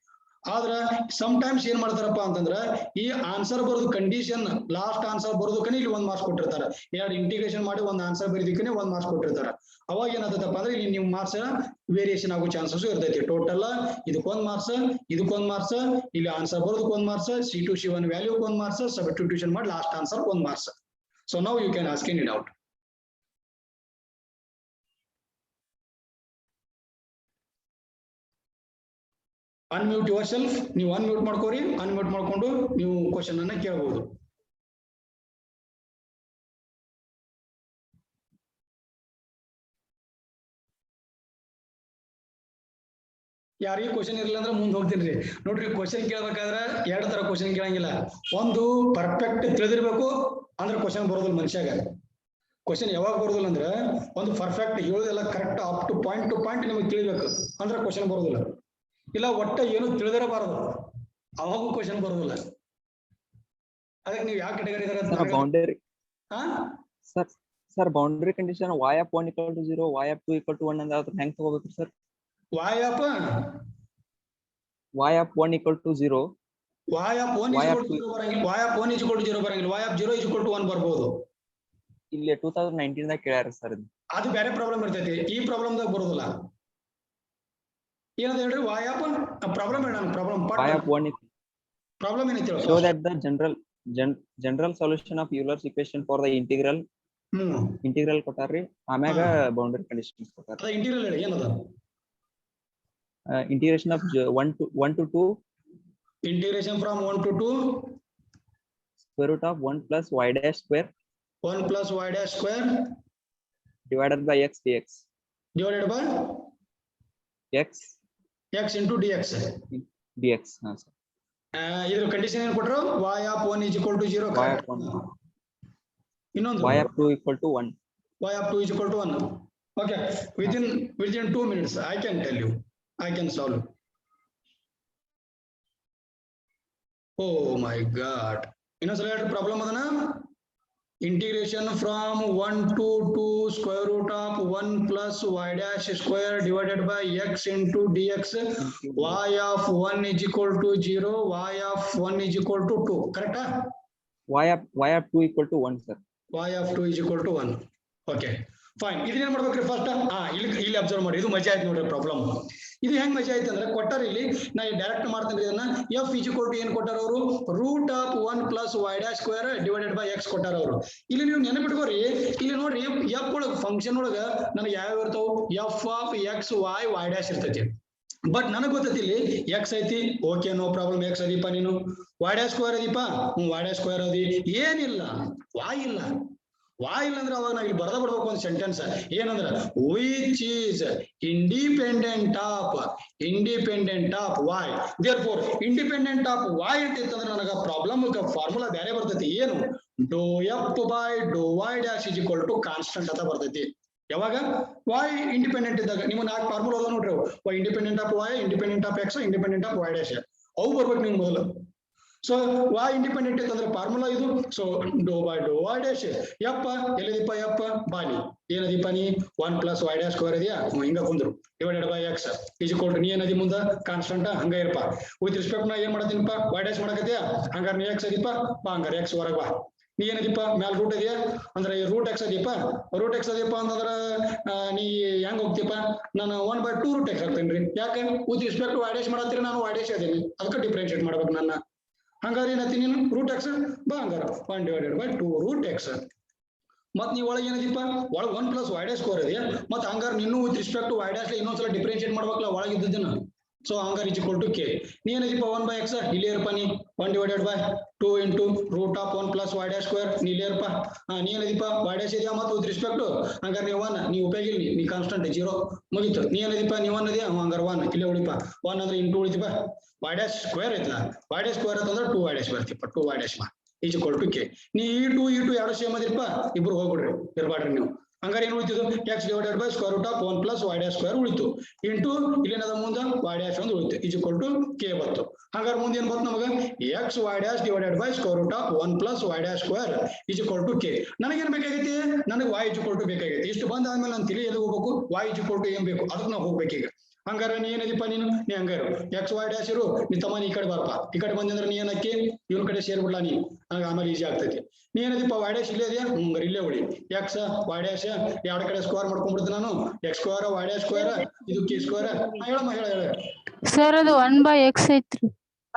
ಆದ್ರ ಸಮ್ ಟೈಮ್ಸ್ ಏನ್ ಮಾಡ್ತಾರಪ್ಪ ಅಂತಂದ್ರ ಈ ಆನ್ಸರ್ ಬರೋದು ಕಂಡೀಷನ್ ಲಾಸ್ಟ್ ಆನ್ಸರ್ ಬರೋದಕ್ಕನೇ ಇಲ್ಲಿ 1 ಮಾರ್ಕ್ಸ್ ಕೊಟ್ಟಿರ್ತಾರ. ಎರಡು ಇಂಟಿಗ್ರೇಷನ್ ಮಾಡಿ ಒಂದು ಆನ್ಸರ್ ಬರೀದಕ್ಕನೇ 1 ಮಾರ್ಕ್ಸ್ ಕೊಟ್ಟಿರ್ತಾರ. ಅವಾಗ ಏನಾಗ್ತದಪ್ಪ ಅಂದ್ರೆ ಇಲ್ಲಿ ನೀವು ಮಾರ್ಕ್ಸ್ ವೇರಿಯೇಷನ್ ಆಗೋ ಚಾನ್ಸಸ್ ಇರ್ತೈತಿ. ಟೋಟಲ್ ಇದಕ್ಕೆ 1 ಮಾರ್ಕ್ಸ್, ಇದಕ್ಕೆ 1 ಮಾರ್ಕ್ಸ್, ಇಲ್ಲಿ ಆನ್ಸರ್ ಬರೋದಕ್ಕೆ 1 marks, C2 C1 value 1 marks, substitution ಮಾಡಿ last answer 1 marks. So now you can ask any doubt. Unmute yourself. ನೀವು ಅನ್ಮ್ಯೂಟ್ ಮಾಡ್ಕೋರಿ. ಅನ್ಮ್ಯೂಟ್ ಮಾಡ್ಕೊಂಡು ನೀವು ಕ್ವಶನ್ ಅನ್ನ ಕೇಳಬಹುದು. ಯಾರಿಗೆ ಕ್ವಶನ್ ಇರಲಿಲ್ಲ ಅಂದ್ರೆ ಮುಂದೆ ಹೋಗ್ತೀನಿ. ನೋಡ್ರಿ, ಕ್ವಶನ್ ಕೇಳ್ಬೇಕಾದ್ರೆ ಎರಡು ತರ ಕ್ವಶನ್ ಕೇಳಂಗಿಲ್ಲ. ಒಂದು ಪರ್ಫೆಕ್ಟ್ ತಿಳಿದಿರ್ಬೇಕು ಅಂದ್ರೆ ಕ್ವಶನ್ ಬರೋದಿಲ್ಲ ಮನುಷ್ಯಾಗ. ಕ್ವಶನ್ ಯಾವಾಗ ಬರೋದಿಲ್ಲ ಅಂದ್ರೆ ಒಂದು ಪರ್ಫೆಕ್ಟ್ ಹೇಳೋದೆಲ್ಲ ಕರೆಕ್ಟ್ ಅಪ್ ಟು ಪಾಯಿಂಟ್ ನಿಮಗೆ ತಿಳಿಬೇಕು ಅಂದ್ರೆ ಕ್ವಶನ್ ಬರೋದಿಲ್ಲ. ಇಲ್ಲ ಒಟ್ಟ ಏನು ತಿಳಿದಿರಬಾರದು ಅವಾಗೂ ಕ್ವಶನ್ ಬರೋದಿಲ್ಲ. ಅದಕ್ಕೆ ನೀವು ಯಾವ category boundary sir boundary condition y of 1 equal to 0, y of 2 equal to 1 ಅಂತ ಹೆಂಗ್ ತಗೋಬೇಕು sir? y of 1 equal to 0, y of 1 is equal to 0 ಬರಂಗಿಲ್ಲ. y of 1 is equal to 0 ಬರಂಗಿಲ್ಲ. y of 0 is equal to 1 ಬರ್ಬೋದು. ಇಲ್ಲಿ 2019 ದಾಗ ಕೇಳ್ಯಾರ sir. ಅದು ಬೇರೆ ಪ್ರಾಬ್ಲಮ್ ಇರ್ತೈತಿ. ಈ ಪ್ರಾಬ್ಲಮ್ ದಾಗ ಬರೋದಿಲ್ಲ. ಏನಂತ ಹೇಳ್ರಿ, y of ಪ್ರಾಬ್ಲಮ್ ಹೇಳ. ಪ್ರಾಬ್ಲಮ್ y of 1 ಪ್ರಾಬ್ಲಮ್ ಏನೈತಿ ಹೇಳ. show that the general solution of Euler's equation for the integral ಕೊಟ್ಟಾರ್ರಿ. ಆಮ್ಯಾಗ ಬೌಂಡರಿ ಕಂಡೀಷನ್ಸ್ ಕೊಟ್ಟಾರ. ಅದ ಇಂಟಿಗ್ರಲ್ ಹೇಳಿ ಏನದ? integration of 1 to 2 integration from 1 to 2 square root of 1 plus y dash square divided by x dx divided by x into dx. ಹಾ sir. ಇದರ condition ಏನು ಕೊಟ್ಟರು? y of 1 is equal to 0. ಇನ್ನೊಂದು y of 2 equal to 1. y of 2 is equal to 1. Okay, within 2 minutes I can tell you. I can solve. Oh my god. ಇನ್ನೊಂದ್ಸಲ ಹೇಳ್ರಿ problem ಅದನ್ನ. integration from 1 to 2 square root of 1 plus y dash square divided by x into dx. y of 1 is equal to 0, y of 1 is equal to 2. Correct? y of 2 equal to 1 sir. y of 2 is equal to 1. Okay, fine. ಇದನ್ನ ಏನ್ ಮಾಡ್ಬೇಕ್ರಿ first? ಇಲ್ಲಿ observe ಮಾಡಿ. ಇದು ಮಜಾ ಆಯ್ತು ನೋಡ್ರಿ problem. ಇದು ಹೆಂಗ್ ಮಜಾ ಐತೆ ಅಂದ್ರೆ ಕೊಟ್ಟಾರ ಇಲ್ಲಿ ನಾ ಡೈರೆಕ್ಟ್ ಮಾಡ್ತೀನಿ ಇದನ್ನ ಎಫ್ ಇಸ್ ಈಕ್ವಲ್ ಟು ಏನ್ ಕೊಟ್ಟಾರ ಅವರು root of 1 plus Y dash square divided by X ಕೊಟ್ಟಾರ ಅವರು. ಇಲ್ಲಿ ನೀವು ನೆನಪಿಟ್ಕೋರಿ, ಇಲ್ಲಿ ನೋಡ್ರಿ ಎಫ್ ಒಳಗ ಫಂಕ್ಷನ್ ಒಳಗ ನನಗೆ ಯಾವ ಇರ್ತಾವ F of X Y Y dash ಇರ್ತೈತಿ. ಬಟ್ ನನಗ್ ಗೊತ್ತೈತಿ ಇಲ್ಲಿ ಎಕ್ಸ್ ಐತಿ, ಓಕೆ ನೋ ಪ್ರಾಬ್ಲಮ್, ಎಕ್ಸ್ ಅದೀಪ, ನೀನು ವೈ ಡ್ಯಾಶ್ ಸ್ಕ್ವೇರ್ ಅದೀಪ, ವೈ ಡ್ಯಾಶ್ ಸ್ಕ್ವೇರ್ ಅದಿ, ಏನಿಲ್ಲ ವಾಯ್ ಇಲ್ಲ. ವಾಯ್ ಇಲ್ಲ ಅಂದ್ರೆ ಅವಾಗ ನಾವು ಇಲ್ಲಿ ಬರ್ಬೇಕು ಒಂದು ಸೆಂಟೆನ್ಸ್ ಏನಂದ್ರ which is independent of Y, therefore independent of Y ಅಂತ ಇತ್ತಂದ್ರೆ ನನಗ ಪ್ರಾಬ್ಲಮ್ ಫಾರ್ಮುಲಾ ಬೇರೆ ಬರ್ತೈತಿ. ಏನು ಡೋ F by Dow Y dash is equal to constant ಅಂತ ಬರ್ತೈತಿ. ಯಾವಾಗ ವಾಯ್ ಇಂಡಿಪೆಂಡೆಂಟ್ ಇದ್ದಾಗ ನೀವು 4 ಫಾರ್ಮುಲಾ ಅದ ನೋಡ್ರಿ, y independent of y, independent of x, independent of y dash, ಅವು ಬರ್ಬೇಕು ನಿಮ್ಗೆ ಮೊದಲು. ಸೊ ವಾಯ್ ಇಂಡಿಪೆಂಡೆಂಟ್ ಇತ್ತಂದ್ರೆ ಫಾರ್ಮುಲಾ ಇದು. ಸೊ ಡೋ ಬೈ ಡೋ ವೈ ಡ್ಯಾಶ್ ಯಪ್ಪ ಎಲ್ಲಿದೀಪ ಯಪ್ಪ ಬಾನಿ ಏನದೀಪ ನೀ 1 ಪ್ಲಸ್ ವೈ ಡ್ಯಾಶ್ ಸ್ಕ್ವೇರ್ ಇದೆಯಾ ಹಿಂಗ ಕುಂದ್ರು divided by X is equal to ನೀ ಏನದಿ ಮುಂದ ಕಾನ್ಸ್ಟೆಂಟ್ ಹಂಗ ಇರಪ್ಪ. ವಿತ್ ರೆಸ್ಪೆಕ್ಟ್ ನಾ ಏನ್ ಮಾಡತ್ತೀನಪ್ಪ ವೈ ಡ್ಯಾಶ್ ಮಾಡಕತ್ತೀಯ, ಹಂಗಾರ ನೀ ಎಕ್ಸ್ ಅದೀಪ ಬಾ, ಹಂಗಾರ ಎಕ್ಸ್ ಹೊರಗ್ ಬಾ. ನೀ ಏನದೀಪ ಮ್ಯಾಲ ರೂಟ್ ಇದೆಯಾ ಅಂದ್ರೆ ರೂಟ್ ಎಕ್ಸ್ ಅದೀಪ ಅಂತಂದ್ರ ನೀ ಹೆಂಗ್ ಹೋಗ್ತೀಪ, ನಾನು 1/2 ರೂಟ್ ಎಕ್ಸ್ ಆಗ್ತೇನ್ರಿ. ಯಾಕೆ ವಿತ್ ರೆಸ್ಪೆಕ್ಟ್ ವೈ ಡ್ಯಾಶ್ ಮಾಡತ್ತೀರಿ, ನಾನು ವೈ ಡ್ಯಾಶ್ ಅದೀನಿ, ಅದಕ್ಕೆ ಡಿಫ್ರೆನ್ಶಿಯೇಟ್ ಮಾಡ್ಬೇಕು ನನ್ನ. ಹಂಗಾರೆ ಏನತ್ತಿ ನೀನು ರೂಟ್ ಎಕ್ಸ್ ಬಾ, ಹಂಗಾರ 1/2 ರೂಟ್ ಎಕ್ಸ್. ಮತ್ ನೀವ್ ಒಳಗೆ ಏನದೀಪ ಒಳಗೆ 1 ಪ್ಲಸ್ ವೈ ಡ್ಯಾಶ್ ಸ್ಕ್ವೇರ್ ಇದೆಯಾ, ಮತ್ ಹಂಗಾರ ನೀನು ವಿತ್ ರೆಸ್ಪೆಕ್ಟ್ ವೈ ಡ್ಯಾಶ್ ಇನ್ನೊಂದ್ಸಲ ಡಿಫ್ರೆನ್ಶಿಯೇಟ್ ಮಾಡ್ಬೇಕಲ್ಲ ಒಳಗೆ ಇದ್ದದನ್ನ. ಸೊ ಹಂಗಾರ ಇಸ್ ಈಕ್ವಲ್ ಟು ಕೆ. ನೀ ಏನದೀಪ 1/x ಇಲ್ಲಿ ಇರಪ್ಪ, ನೀ 1/2 into root of 1 plus Y dash square ನೀ ಇಲ್ಲಿ ಇರಪ್ಪ. ನೀ ಏನದೀಪ ವೈ ಡ್ಯಾಶ್ ಇದೆಯಾ ಮತ್ತು ವಿತ್ ರೆಸ್ಪೆಕ್ಟ್ ಹಂಗಾರ ನೀವು 1 ನೀ ಉಪಯೋಗ ಇಲ್ಲಿ, ನೀ ಕಾನ್ಸ್ಟೆಂಟ್ 0 ಮುಗಿತು. ನೀ ಏನದೀಪ ನೀ 1 ಇದೆಯಾ, ಹಂಗಾರ 1 ಇಲ್ಲೇ ಉಳಿಪ. 1 ಅಂದ್ರೆ ಇಂಟು ಉಳಿತಿಪ ವೈ ಡ್ಯಾಶ್ ಸ್ಕ್ವೇರ್ ಐತಲ್ಲ, ವೈ ಡ್ಯಾಶ್ ಸ್ಕ್ವೇರ್ ಅಂತಂದ್ರೆ 2 ವೈ ಡ್ಯಾಶ್ ಬರ್ತಿಪ್ಪ, 2 Y dash is equal to K. ನೀ ಈ ಟು ಎರಡು ಸೇಮ್ ಅದಿರಪ್ಪ, ಇಬ್ರು ಹೋಗ್ಬಿಡ್ರಿ ಇರ್ಬಾಡ್ರಿ ನೀವು. ಹಂಗಾರೆ ಏನು ಉಳಿತಿದ್ದು X divided by square root of 1 plus Y dash square ಉಳಿತು ಇಂಟು ಇಲ್ಲೇನದ ಮುಂದೆ ವೈ ಡ್ಯಾಶ್ ಒಂದು ಉಳಿತು ಈಸ್ ಈಕ್ವಲ್ ಟು ಕೆ ಬಂತು. ಹಂಗಾರೆ ಮುಂದೆ ಏನ್ ಬಂತು ನಮಗೆ X Y dash divided by square root of 1 plus Y dash square is equal to K. ನನಗೇನ್ ಬೇಕಾಗೈತಿ, ನನಗೆ ವೈ ಈಸ್ ಈಕ್ವಲ್ ಟು ಬೇಕಾಗೈತಿ. ಇಷ್ಟು ಬಂದ ಆದ್ಮೇಲೆ ನಾನು ತಿಳಿ ಎಲ್ಲಿ ಹೋಗ್ಬೇಕು, ವೈ ಈಸ್ ಈಕ್ವಲ್ ಟು ಏನ್ ಬೇಕು ಅದಕ್ಕೆ ನಾವು ಹೋಗ್ಬೇಕೀಗ. ಹಂಗಾರ ನೀ ಏನದೀಪ ನೀನು ನೀ ಹಂಗಾರು ಎಕ್ಸ್ ವೈ ಡ್ಯಾಶ್ ಇರು, ನೀ ತಮ್ಮ ಈ ಕಡೆ ಬಾರಪ್ಪ, ಈ ಕಡೆ ಬಂದ್ರೆ ನೀ ಏನಕ್ಕೆ ಇವನ್ ಕಡೆ ಸೇರ್ಬಿಡ್ಲಾ ನೀ, ಹಂಗ ಆಮೇಲೆ ಈಸಿ ಆಗ್ತೈತಿ. ನೀ ಏನದೀಪ ವೈ ಡ್ಯಾಶ್ ಇಲ್ಲೇ ಇದೆಯಾ, ಇಲ್ಲೇ ಉಳಿ ಎಕ್ಸ್ ವೈ ಡ್ಯಾಶ್ ಎರಡು ಕಡೆ ಸ್ಕ್ವೇರ್ ಮಾಡ್ಕೊಂಡ್ಬಿಡ್ತೀನಿ ನಾನು, x square Y dash square ಇದು ಕೆ ಸ್ಕ್ವೇರ್. ಹೇಳಮ್ಮ ಹೇಳ ಸರ್ ಅದು 1/x ಐತ್ರಿ.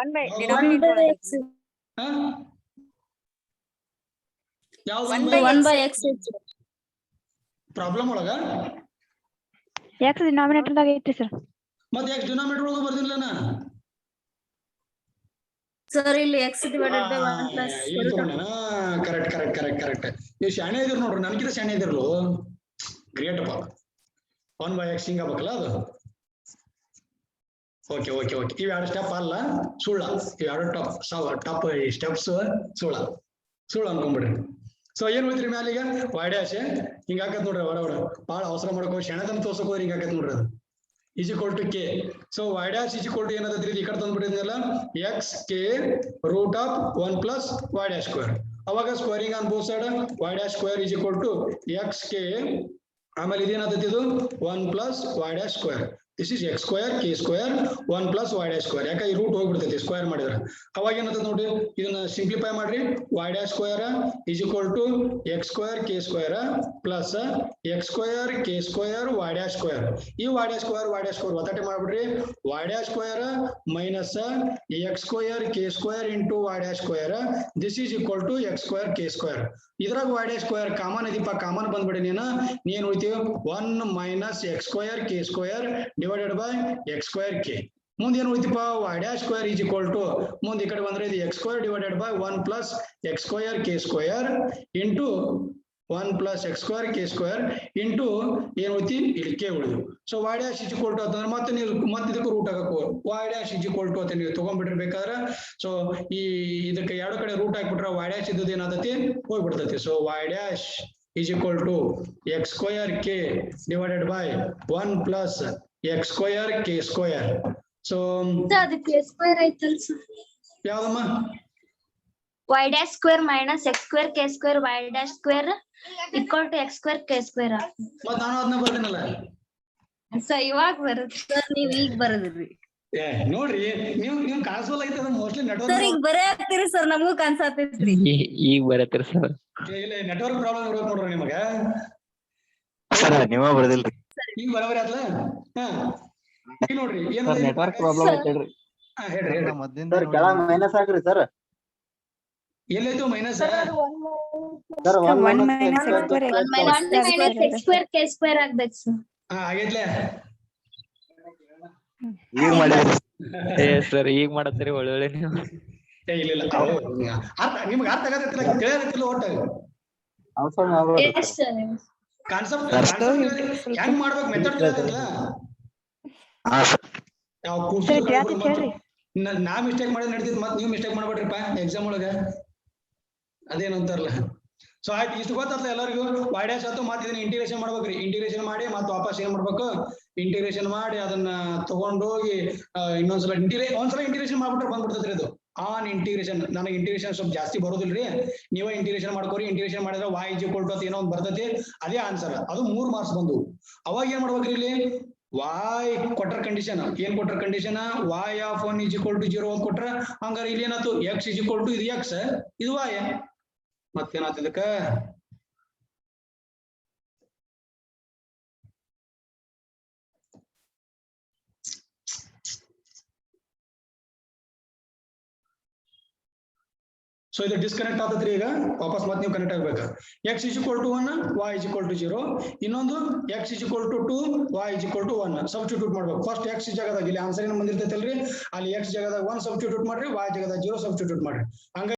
1/x ಯಾವ್ದು 1/x ಪ್ರಾಬ್ಲಮ್ ಒಳಗ x ಡಿನಾಮಿನೇಟರ್ ದಾಗ ಐತ್ರಿ ಸರ್. ಮತ್ತೆ ಎಕ್ಸ್ ಡಿನಾಮಿನೇಟರ್ ಒಳಗ ಬರ್ದಿಲ್ಲ ನಾ ಸರ್ ಇಲ್ಲಿ x divided by 1 plus correct. ನೀವು ಶಾಣೆ ಇದ್ರಿ ನೋಡ್ರಿ, ನನಗಿಂತ ಶಾಣೆ ಇದಿರ್ಲು, ಗ್ರೇಟ್ ಅಪ್ಪ. 1/x ಹಿಂಗ ಆಗ್ಬೇಕಲ್ಲ ಅದು. ಓಕೆ ಇವ್ ಎರಡು ಸ್ಟೆಪ್ ಅಲ್ಲ ಸುಳ್ಳ, ಇವ್ ಎರಡು ಟಾಪ್ ಸ್ಟೆಪ್ಸ್ ಸುಳ್ಳ ಅನ್ಕೊಂಡ್ಬಿಡ್ರಿ. ಸೊ ಏನ್ ಹೋಯ್ತ್ರಿ ಮ್ಯಾಲೀಗ ವೈ ಡ್ಯಾಶ್ ಹಿಂಗ ಹಾಕತ್ ನೋಡ್ರಿ, ಹೊಡ ಭಾಳ ಅವಸರ ಮಾಡ್ಕೋ ಶಾಣೆತನ ತೋರ್ಸಕ್ ಹೋದ್ರಿ ಹಿಂಗ ಹಾಕತ್ ನೋಡ್ರಿ ಅದು is equal to K. So Y dash is equal to ಏನದತ್ರಿ ಈ ಕಡೆ ತಂದ್ಬಿಟ್ಟಿದ್ನಲ್ಲ X K root of 1 plus Y dash square. ಅವಾಗ squaring on both side Y dash square is equal to X K, ಆಮೇಲೆ ಇದೇನಾದತಿ ಇದು 1 plus Y dash square. This is X square K square 1 plus Y dash square. ಯಾಕೆ ಈ root ಹೋಗ್ಬಿಡ್ತೈತಿ square ಮಾಡಿದ್ರೆ. ಅವಾಗ ಏನಂತ ನೋಡ್ರಿ, ಇದನ್ನ ಸಿಂಪ್ಲಿಫೈ ಮಾಡ್ರಿ. Y dash square is equal to X square K square plus X square K square Y dash square. ಈ Y dash square ಒತ್ತಟೆ ಮಾಡ್ಬಿಡ್ರಿ. Y dash square minus X square K square into Y dash square this is equal to X square K square. ಇದ್ರಾಗ Y dash square common ಇದೀಪ, common ಬಂದ್ಬಿಡಿ ನೀನ್ ಉಳಿತೀವಿ 1 minus X square K square divided by X square K. ಮುಂದೆ ಏನು ಉಳಿತಿಪ್ಪ Y dash square is equal to ಮುಂದೆ ಈ ಕಡೆ ಬಂದ್ರೆ ಇದು X square divided by 1 plus X square K square into 1 plus X square K square into ಏನ್ ಉಳಿತಿ ಇಲ್ಲಿ ಕೆ ಉಳಿದು. So Y dash is equal to ಅಂತಂದ್ರೆ ಮತ್ತೆ ನೀವು ಇದಕ್ಕೆ ರೂಟ್ ಹಾಕಬೇಕು. Y dash is equal to ಅಂತ ನೀವು ತಗೊಂಡ್ಬಿಟ್ಟಿರ್ಬೇಕಾದ್ರೆ ಸೊ ಇದಕ್ಕೆ ಎರಡು ಕಡೆ ರೂಟ್ ಹಾಕ್ಬಿಟ್ರೆ ವೈ ಡ್ಯಾಶ್ ಇದ್ದದ್ದು ಏನಾದತಿ ಹೋಗ್ಬಿಡ್ತೈತಿ. So Y dash is equal to x square k divided by 1 plus x square k square. So ಅದು k square ಐತಲ್ಲ sir, ಯಾವದಮ್ಮ y dash square minus x square k square y dash square equal to x square k square. ಮತ್ತೆ ನಾನು ಅದನ್ನ ಬರ್ತೀನಲ್ಲ sir ಇವಾಗ ಬರುತ್ತೆ sir, ನೀವ್ ಈಗ ಬರೋದ್ರಿ. ನೋಡ್ರಿ ನೀವು ಕಾಣಿಸೋಲ್ಲ ಐತೆ ಮೋಸ್ಟ್ಲಿ ನೆಟ್ವರ್ಕ್ ಸರ್ ಈಗ ಬರೇ ಆಗ್ತೀರಿ ಸರ್, ನಮಗೂ ಕಾಣಿಸತೈತ್ರಿ ಈಗ ಬರತ್ರಿ ಸರ್. ಇಲ್ಲ ನೆಟ್ವರ್ಕ್ ಪ್ರಾಬ್ಲಮ್ ಇರೋದು ನೋಡ್ರಿ ನಿಮಗ. ಸರ್ ನೀವ ಬರದಿಲ್ರಿ ಈಗ ಬರೋಬರಿ ಆತ್ಲ. ಈಗ ನೋಡ್ರಿ ಸರ್ ಏನದ ನೆಟ್ವರ್ಕ್ ಪ್ರಾಬ್ಲಮ್ ಐತೆ ಹೇಳ್ರಿ. ಹೇಳ್ರಿ ಹೇಳ್ರಿ ಮದ್ದಿಂದ ಸರ್ ಕೆಳಗ್ ಮೈನಸ್ ಹಾಕ್ರಿ ಸರ್. ಎಲ್ಲೈತು minus sir One 1 minus x x square One minus x square k square ಆಗ್ಬೇಕು sir. ಆಗೈತ್ಲೆ ಈಗ ಮಾಡಿದ್ರಿ. ಏ ಸರ್ ಈಗ ಮಾಡತ್ತೀರಿ ಒಳ್ಳೆ ನೀವು. ಇಲ್ಲ ನಿಮ್ಗೆ ಅರ್ಥ ಆಗತ್ತಿಲ್ಲ ತಿಳಿಯತ್ತಿಲ್ಲ ಒಟ್ಟ ಅವಸರ ಮಾಡ್ಬೇಡ್ರಿ Yes sir. ಕಾನ್ಸೆಪ್ಟ್ ಹೆಂಗ್ ಮಾಡ್ಬೇಕು ಮೆಥಡ್ ತಿಳಿಯತ್ತಿಲ್ಲ. ಹಾ ಸರ್. ಯಾವ ಸರ್ ಕೇಳತೈತಿ ಹೇಳ್ರಿ. ನಾ ಮಿಸ್ಟೇಕ್ ಮಾಡಿದ್ ನಡೀತಿದ್ ಮತ್ ನೀವ್ ಮಿಸ್ಟೇಕ್ ಮಾಡ್ಬೇಡ್ರಿಪ್ಪ ಎಕ್ಸಾಮ್ ಒಳಗ ಅದೇನಂತಾರಲ್ಲ. ಸೊ ಆಯ್ತು ಇಷ್ಟು ಗೊತ್ತಲ್ಲ ಎಲ್ಲರಿಗೂ. y ಡ್ಯಾಶ್ ಆತು ಮತ್ತೆ ಇದನ್ನ ಇಂಟಿಗ್ರೇಷನ್ ಮಾಡ್ಬೇಕ್ರಿ. ಇಂಟಿಗ್ರೇಷನ್ ಮಾಡಿ ಮತ್ತೆ ವಾಪಸ್ ಏನ್ ಮಾಡ್ಬೇಕು ಇಂಟಿಗ್ರೇಷನ್ ಮಾಡಿ ಅದನ್ನ ತಗೊಂಡೋಗಿ ಇನ್ನೊಂದ್ಸಲ ಒಂದ್ಸಲ ಇಂಟಿಗ್ರೇಷನ್ ಮಾಡ್ಬಿಟ್ರೆ ಬಂದ್ಬಿಡ್ತೈತ್ರಿ ಅದು. ಆನ್ ಇಂಟಿಗ್ರೇಷನ್ ನನಗೆ ಇಂಟಿಗ್ರೇಷನ್ ಸ್ವಲ್ಪ ಜಾಸ್ತಿ ಬರೋದಿಲ್ರಿ, ನೀವ ಇಂಟಿಗ್ರೇಷನ್ ಮಾಡ್ಕೋರಿ. ಇಂಟಿಗ್ರೇಷನ್ ಮಾಡಿದ್ರೆ y ಇಸ್ ಈಕ್ವಲ್ ಟು ಏನೋ ಒಂದ್ ಬರ್ತೈತಿ, ಅದೇ ಆನ್ಸರ್. ಅದು 3 ಮಾರ್ಕ್ಸ್ ಬಂದು. ಅವಾಗ ಏನ್ ಮಾಡ್ಬೇಕ್ರಿ ಇಲ್ಲಿ y ಕೊಟ್ರ ಕಂಡೀಷನ್ ಏನ್ ಕೊಟ್ರ condition y of 1 is equal to 0 ಅಂತ ಕೊಟ್ರ ಹಂಗಾರೆ ಇಲ್ಲಿ ಏನಾಯ್ತು x ಇಸ್ ಈಕ್ವಲ್ ಟು ಇದು x ಇದು y ಮತ್ತೇನಾಯ್ತು ಇದಕ್ಕ ಸೊ ಇದು ಡಿಸ್ಕನೆಕ್ಟ್ ಆತತ್ರಿ. ಈಗ ವಾಪಸ್ ಮತ್ತೆ ನೀವು ಕನೆಕ್ಟ್ ಆಗ್ಬೇಕು. x is equal to 1 y is equal to 0 ಇನ್ನೊಂದು x is equal to 2 y is equal to 1 substitute ಮಾಡ್ಬೇಕು. ಫಸ್ಟ್ x ಜಾಗದಾಗ ಇಲ್ಲಿ ಆನ್ಸರ್ ಏನು ಬಂದಿರ್ತೈತಲ್ರಿ ಅಲ್ಲಿ x ಜಾಗದಾಗ 1 ಸಬ್ಸ್ಟಿಟ್ಯೂಟ್ ಮಾಡ್ರಿ, y ಜಾಗದಾಗ 0 ಸಬ್ಸ್ಟಿಟ್ಯೂಟ್ ಮಾಡ್ರಿ. ಹಂಗ